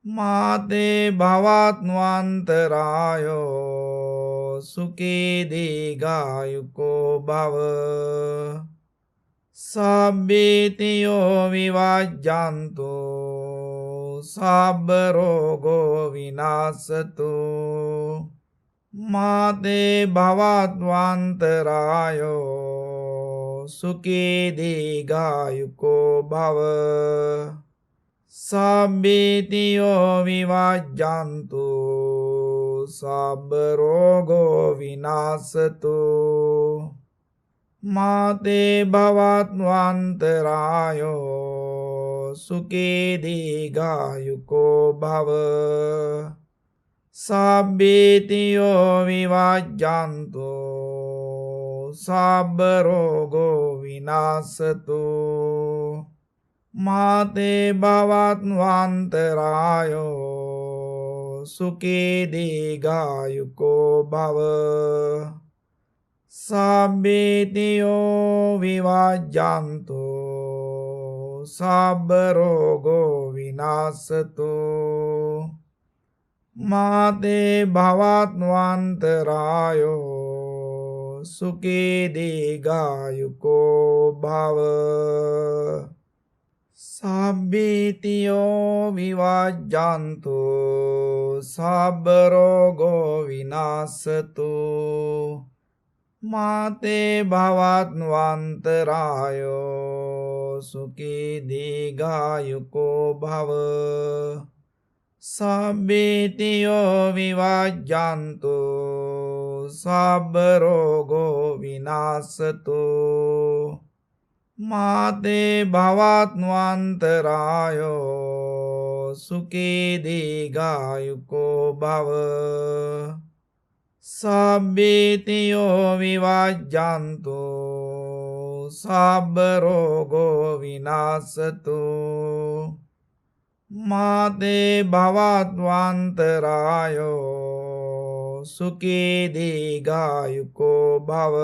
මාතේ භවත්වන්තරායෝ සුඛී දීඝායුකෝ භව සබ්බීතියෝ විවජ්ජන්තු සබ්බ රෝගෝ විනාශතු මාතේ භවත්වන්තරායෝ සුඛී දීඝායුකෝ භව සබ්බීතියෝ විවජ්ජන්තු සබ්බ රෝගෝ විනාශතු මාතේ භවත්වන්තරායෝ සුඛී දීඝායුකෝ භව සබ්බීතියෝ විවජ්ජන්තු සබ්බ රෝගෝ විනාශතු මාතේ භවත්වන්තරායෝ සුඛී දීඝායුකෝ භව සබ්බීතියෝ විවජ්ජන්තු සබ්බ රෝගෝ විනාශතු මාතේ භවත්වන්තරායෝ සුඛී දීඝායුකෝ භව සබ්බීතියෝ විවජ්ජන්තු සබ්බ රෝගෝ විනාශතු මාතේ භවත්වන්තරායෝ සුඛී දීඝායුකෝ භව සබ්බීතියෝ විවජ්ජන්තු සබ්බ රෝගෝ විනාශතු මාතේ භවත්වන්තරායෝ සුඛී දීඝායුකෝ භව සබ්බීතියෝ විවජ්ජන්තු සබ්බ රෝගෝ විනාශතු මාතේ භවත්වන්තරායෝ සුඛී දීඝායුකෝ භව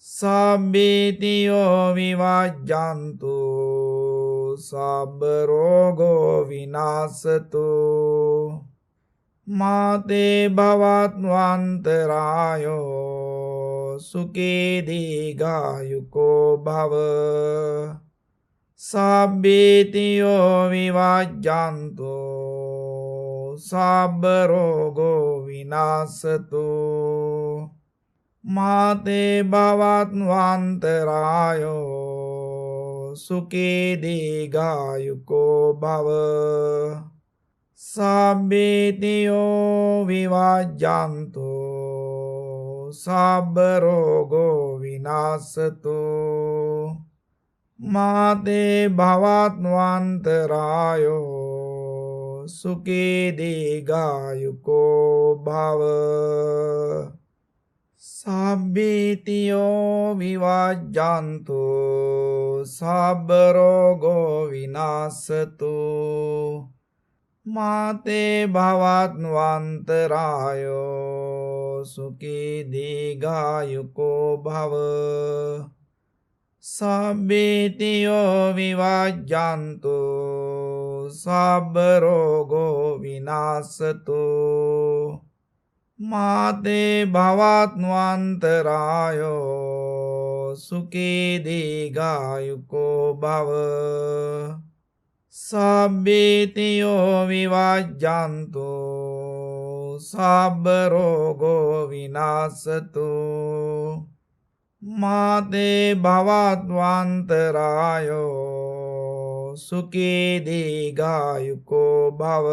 සබ්බීතියෝ විවජ්ජන්තු සබ්බ රෝගෝ විනාශතු මාතේ භවත්වන්තරායෝ සුඛී දීඝායුකෝ භව සබ්බීතියෝ විවජ්ජන්තු සබ්බ රෝගෝ විනාශතු මාතේ භවත්වන්තරායෝ සුඛී දීඝායුකෝ භව සබ්බීතියෝ විවජ්ජන්තු සබ්බ රෝගෝ විනාශතු මාතේ භවත්වන්තරායෝ සුඛී දීඝායුකෝ භව සබ්බීතියෝ විවජ්ජන්තු සබ්බ රෝගෝ විනාශතු මාතේ භවත්වන්තරායෝ සුඛී දීඝායුකෝ භව සබ්බීතියෝ විවජ්ජන්තු සබ්බ රෝගෝ විනාශතු මාතේ භවත්වන්තරායෝ සුඛී දීඝායුකෝ භව සබ්බීතියෝ විවජ්ජන්තු සබ්බ රෝගෝ විනාශතු මාතේ භවත්වන්තරායෝ සුඛී දීඝායුකෝ භව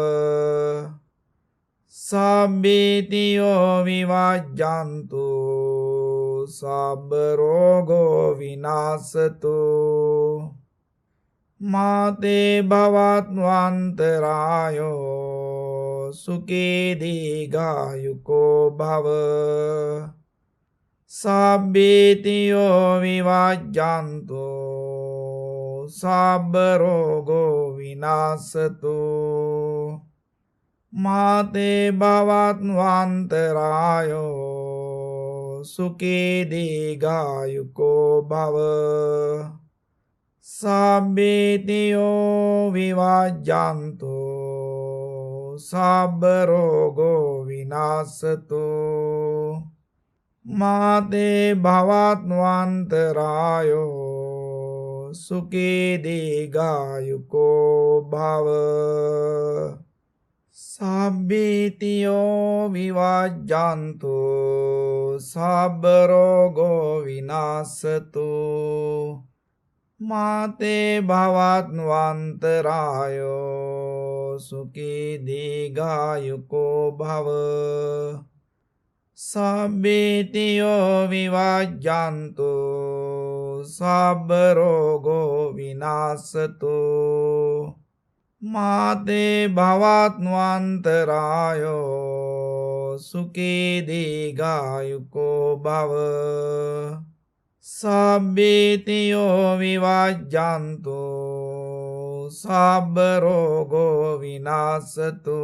සබ්බීතියෝ විවජ්ජන්තු සබ්බ රෝගෝ විනාශතු මාතේ භවත්වන්තරායෝ සුඛී දීඝායුකෝ භව සබ්බීතියෝ විවජ්ජන්තු සබ්බ රෝගෝ විනාශතු මාතේ භවත්වන්තරායෝ සුඛී දීඝායුකෝ භව සබ්බීතියෝ විවජ්ජන්තු සබ්බ රෝගෝ විනාශතු මාතේ භවත්වන්තරායෝ සුඛී දීඝායුකෝ භව සබ්බීතියෝ විවජ්ජන්තු සබ්බ රෝගෝ විනාශතු මාතේ භවත්වන්තරායෝ සුඛී දීඝායුකෝ භව සබ්බීතියෝ විවජ්ජන්තු සබ්බ රෝගෝ විනාශතු මාතේ භවත්වන්තරායෝ සුඛී දීඝායුකෝ භව සබ්බීතියෝ විවජ්ජන්තු සබ්බ රෝගෝ විනාශතු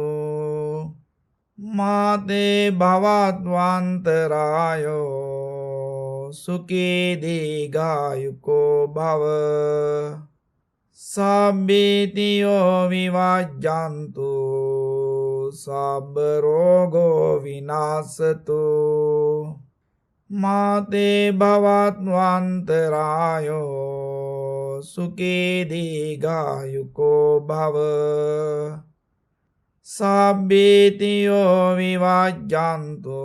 මාතේ භවත්වන්තරායෝ සුඛී දීඝායුකෝ භව සබ්බීතියෝ විවජ්ජන්තු සබ්බ රෝගෝ විනාශතු මාතේ භවත්වන්තරායෝ සුඛී දීඝායුකෝ භව සබ්බීතියෝ විවජ්ජන්තු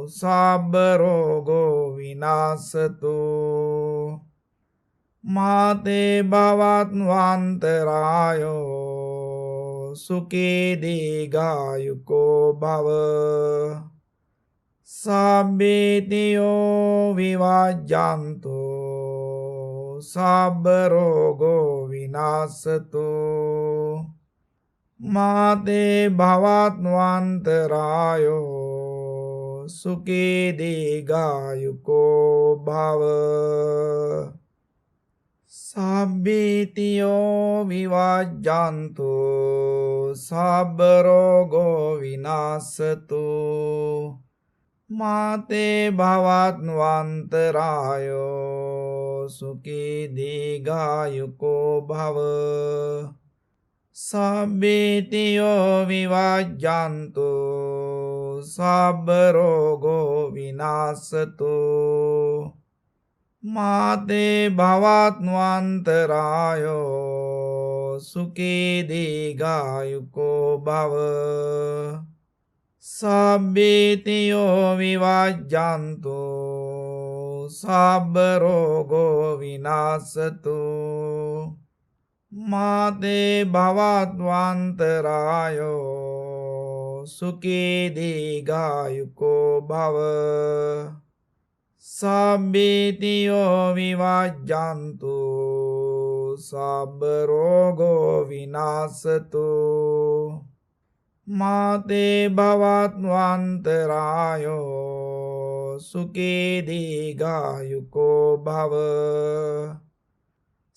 සබ්බ රෝගෝ විනාශතු මාතේ භවත්වන්තරායෝ සුඛී දීඝායුකෝ භව සබ්බීතියෝ විවජ්ජන්තු සබ්බ රෝගෝ විනාශතු මාතේ භවත්වන්තරායෝ සුඛී දීඝායුකෝ භව සබ්බීතියෝ විවජ්ජන්තු සබ්බ රෝගෝ විනාශතු මාතේ භවත්වන්තරායෝ සුඛී දීඝායුකෝ භව සබ්බීතියෝ විවාජ්ජන්තු සබ්බ රෝගෝ විනාශතු මාතේ භවත්වන්තරායෝ සුඛී දීඝායුකෝ භව සබ්බීතියෝ විවාජ්ජන්තු සබ්බ රෝගෝ විනාශතු මාතේ භවත්වන්තරායෝ සුඛී දීඝායුකෝ භව සබ්බීතියෝ විවාජ්ජන්තු සබ්බ රෝගෝ විනාශතු මාතේ භවත්වන්තරායෝ සුඛී දීඝායුකෝ භව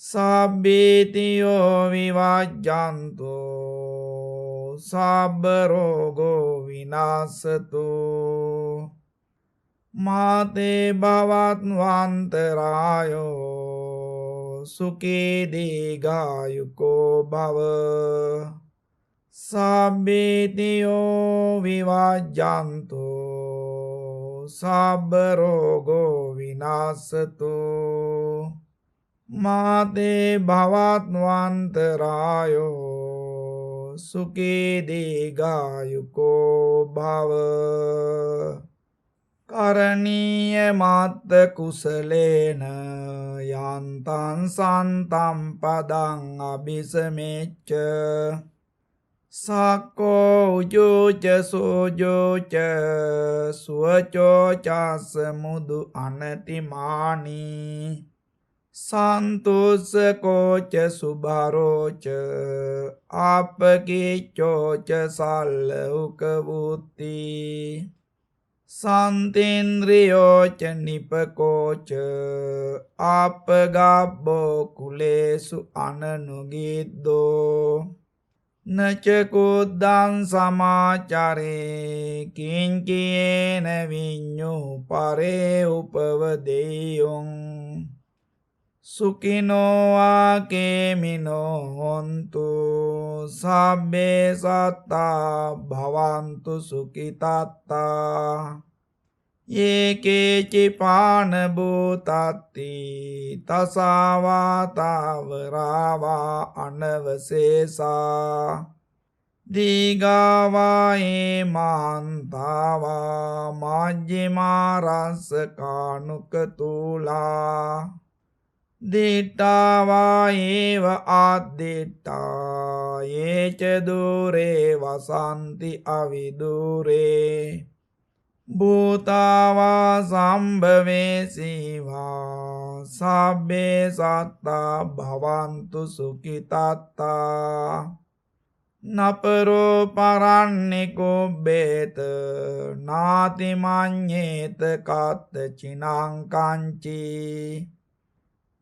සබ්බීතියෝ විවාජ්ජන්තු සබ්බ රෝගෝ විනාශතු මාතේ භවත්වන්තරායෝ සුඛී දීඝායුකෝ භව සබ්බීතියෝ විවාජ්ජන්තු සබ්බ රෝගෝ විනාශතු මාතේ භවත්වන්තරායෝ සුඛී දීඝායුකෝ භව කරණීය මත්ත කුසලේන යන්තං සන්තම් පදං අபிසමෙච්ච සක්කෝ උජුච සෝජෝච සුවචෝ චස්ස මුදු අනතිමානී සන්තුස්සකෝච සුභරෝච ආපකිච්චෝච සල්ලුකවුත්ති සන්තේන්ද්‍රියෝච නිපකෝච ආපගබ්බෝ කුලේසු අනනුගිද්දෝ නච කුද්දං සමාචරේ කිංකියේන විඤ්ඤු පරේ උපවදේයොං සුඛිනෝ ආකේමිනෝ හොන්තු සබ්බේ සත්තා භවන්තු සුඛිතත්තා යේකේචි පාන භූතත්ති තසාවාතාවරාවා අනවසේසා දීඝාවා ඒමාන්තාවා මජ්ජිමා රස්සකානුකතුලා දිට්ඨාවා ඒව ආදිට්ඨා යේච දුරේ වසන්ති අවිදුරේ භූතාවා සම්භවේසීවා සබ්බේ සත්තා භවන්තු සුඛිතත්තා නපරෝ පරන්නිකෝ බේත නාති මඤ්ඤේත කත්ත චිනං කංචී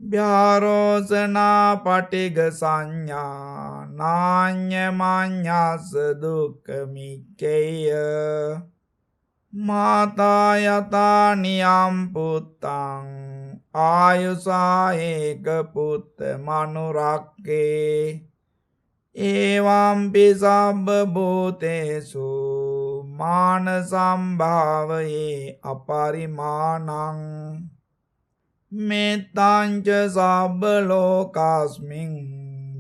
භ්‍යාරෝසනා පටිග සංඥා නාඤ්ඤමඤ්ඤස්ස දුක්ඛ මිච්ඡේය මාතා යතා නියම් පුත්තං ආයුසා ඒක පුත්ත මනුරක්කේ එවම්පි සබ්බ භූතේසු මාන සම්භාවයේ අපරිමාණං මෙත්තංච සබ්බ ලෝකස්මින්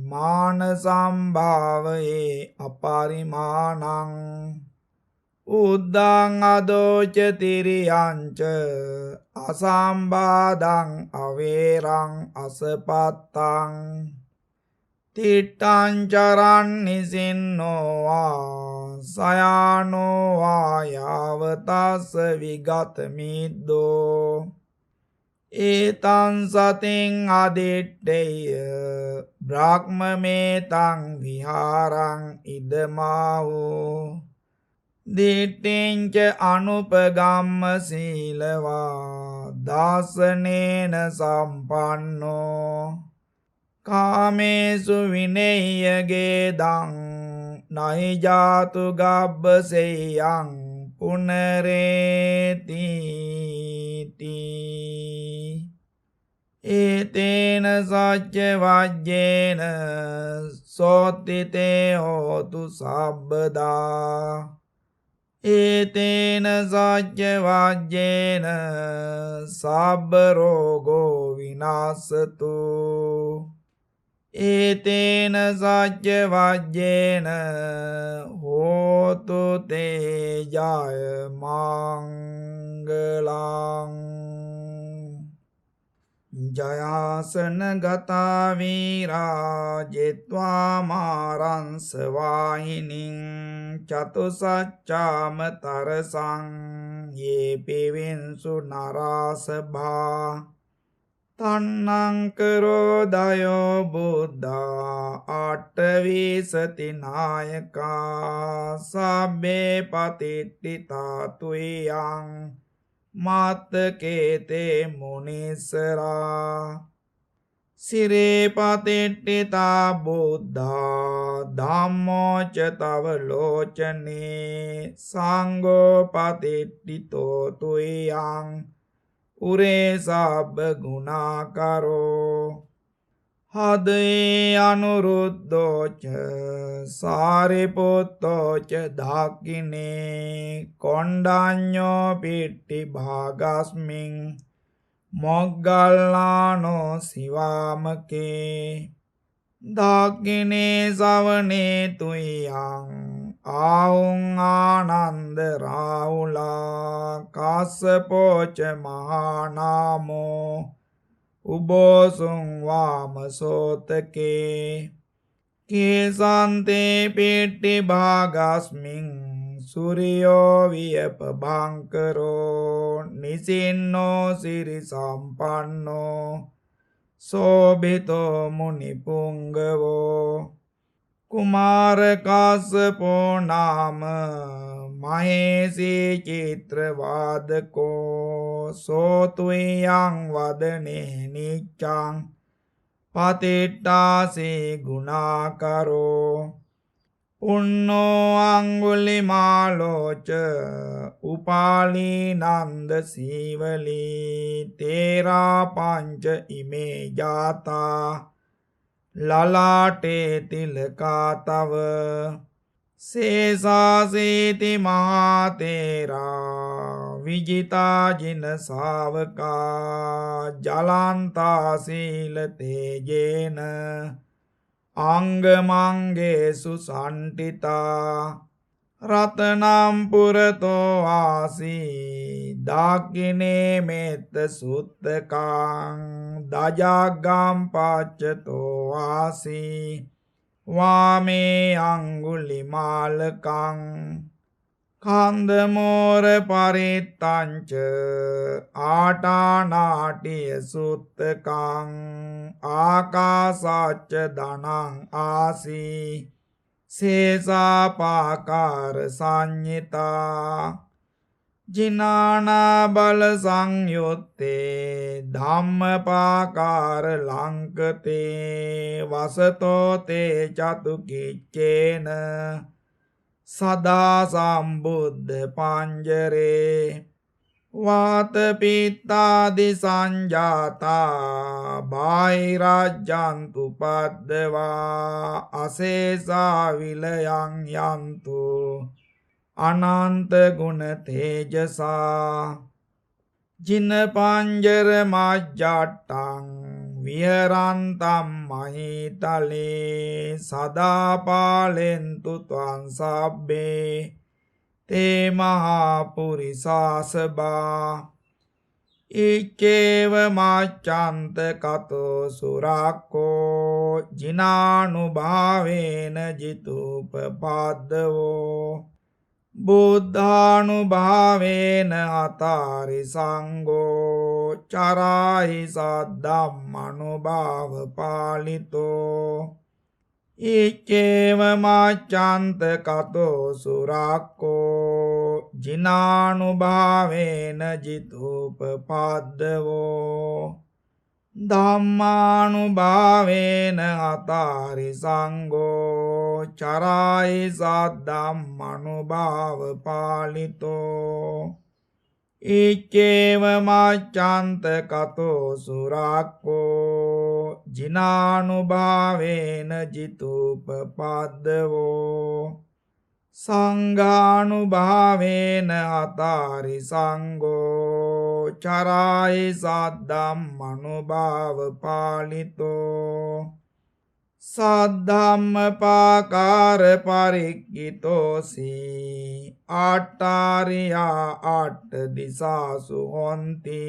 මාන සම්භාවයේ අපරිමාණං උද්දං අදෝච තිරියංච අසම්බාධං අවේරං අසපත්තං තිට්ඨං චරන් නිසින්නෝවා සයානෝවා යාවතස්ස විගත මිද්දෝ ඒතං සතින් අදිට්ඨේය බ්‍රාහ්මමේතං විහාරං ඉදමාවෝ දිට්ඨිංච අනුපගම්ම සීලවා දාසනේන සම්පන්නෝ කාමේසු විනේයගේ දං නහි ජාතු ගබ්බසෙයං පුනරේති ඒතේන සච්ච වජ්ජේන සෝත්තිතේ හෝතු සබ්බදා ඒතේන සච්ච වජ්ජේන සබ්බ රෝගෝ විනාශතු ඒතේන සච්ච වජ්ජේන හෝතු තේ ජය මංගලං ජයාසන ගතා වීරා ජෙත්වා මාරංස වාහිනින් චතුසච්චාම තරසං යේ පිවින්සු නරාසභා තන්නංකරෝ දයෝ බුද්ධා අට්ඨවිසති නායකා සබ්බේ පතිට්ඨිතා තුයං මාත්තකේතේ මුනිසරා සිරේ පතිට්ඨිතා බුද්ධා ධම්මෝ ච තව ලෝචනේ සංඝෝ පතිට්ඨිතෝ තුයං උරේ සබ්බ ගුණාකරෝ හදේ අනුරුද්ධෝච සාරිපුත්තෝච දක්ඛිනේ කොණ්ඩඤ්ඤෝ පිට්ටි භාගස්මින් මොග්ගල්ලානෝ සිවාමකේ දක්ඛිනේ සවනේ තුයං ආවුං ආනන්ද රාහුලා කාස්සපෝච මහානාමෝ උබෝසුං වාමසෝතකේ කේසන්තේ පිට්ටි භාගස්මින් සූර්යෝ වියපභංකරෝ නිසින්නෝ සිරි සම්පන්නෝ සෝභිතෝ මුනිපුංගවෝ කුමාර කාස්සපෝ නාම මහේසී චිත්‍රවාදකෝ සෝතුයං වදනේ නිච්ඡං පතිට්ඨාසේ ගුණාකරෝ උන්නෝ අංගුලිමාලෝච උපාලී නන්ද සීවලී තේරා පංච ඉමේ ජාතා ලලාටේ තිලකා තව සේසාසීති මහතේරා විජිතා ජින සාවකා ජලන්තා සීල තේජේන අංගමංගේසු සන්ටිතා රතනම් පුරතෝ ආසී දාක්ඛිනේ මෙත්ත සුත්තකං දජග්ගම් පච්චතෝ ආසී වාමේ අංගුලිමාලකං කන්දමෝර පරිත්තංච ආටානාටිය සුත්තකං ආකාසච්ච ධනං ආසී සේසාපාකාර සංඤිතා ජිනානා බල සංයුත්තේ ධම්මපාකාර ලංකතේ වසතෝ තේ චතුකිච්චේන සදා සම්බුද්ධ පංජරේ වාත පිත්තාදි සංජාතා බාහිරජ්ජන්තු පද්දවා අසේසා විලයන් යන්තු අනන්ත ගුණ තේජසා ජින පංජර මජ්ජට්ටං විහරන්තම් මහිතලේ සදා පාලෙන්තු ත්වං සබ්බේ තේ මහා පුරිසාසබා ඉච්ඡේව මාච්ඡන්ත කතෝ සුරාක්කෝ ජිනානුභාවේන ජිතුප්පද්දවෝ බුද්ධානුභාවේන අතාරි සංඝෝ චරාහි සද්ධම්මනුභාව පාලිතෝ ඉච්ඡේව මාච්ඡන්ත කතෝ සුරාක්කෝ ජිනානුභාවේන ජිතුප්පද්දවෝ ධම්මානුභාවේන අතාරි සංඝෝ චරායි සද්ධම්මනුභාව පාලිතෝ ඉච්චේව මච්ඡන්ත කතෝ සුරාක්කෝ ජිනානුභාවේන ජිතුප්පද්දවෝ සංඝානුභාවේන අතාරි සංඝෝ චරායි සද්ධම්මනුභාව පාලිතෝ සද්ධම්මපාකාර පරික්ඛිතෝසි ආට්ඨාරියා ආට්ඨ දිසාසු හොන්ති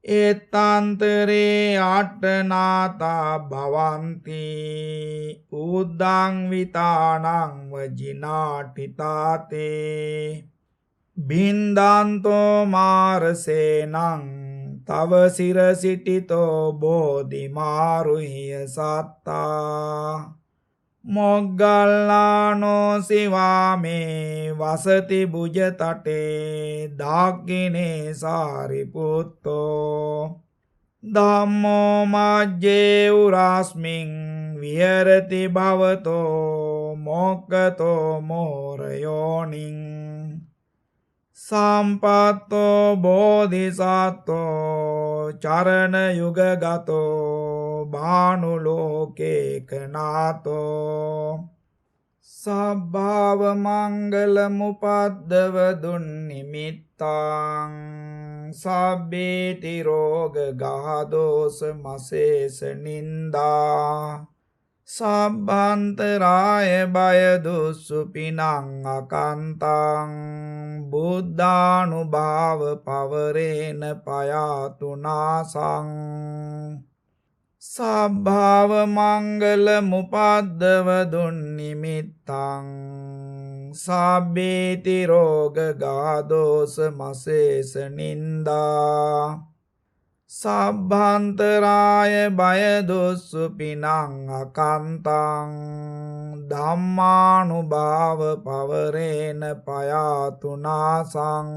ඒතාන්තරේ ආට්ඨනාතා භවಂತಿ උද්දං විතානං වජිනාටිතාතේ බින්දාන්තෝ මාරසේනං තව සිරසිටිතෝ බෝධි මාරුහ්‍ය සත්තා මොග්ගල්ලානෝ සිවාමේ වසති බුජතටේ දාග්ගිනේ සාරිපුත්තෝ ධම්මෝ මජ්ජේ උරස්මින් විහෙරති භවතෝ මොක්ඛතෝ මෝරයෝනින් සම්පත්තෝ බෝධිසත්වෝ චරණ යුගගතෝ භානුලෝකේකනාතෝ සබ්භාව මංගල මුපද්දව දුන්නිමිත්තං සබ්බේති රෝග ගාදෝස මසේස නින්දා සබ්බන්තරාය බය දුස්සුපිනං අකන්තං බුද්ධානුභාව පවරේන පයාතු නාසං සබ්භාව මංගල මුපද්දව දුන්නිමිත්තං සබ්බේති රෝග ගාදෝස මසේස නින්දා සබ්බන්තරාය බය දුස්සුපිනං අකන්තං ධම්මානුභාව පවරේන පයාතු නාසං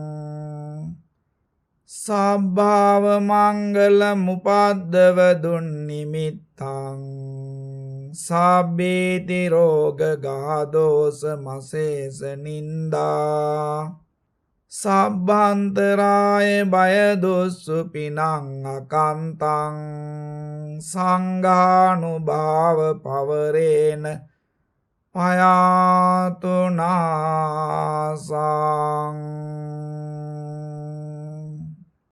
සබ්භාව මංගල මුපද්දව දුන්නිමිත්තං සබ්බේති රෝග ගාදෝස මසේස නින්දා සබ්බන්තරාය බය දුස්සුපිනං අකන්තං සංඝානුභාව පවරේන පයාතු නාසං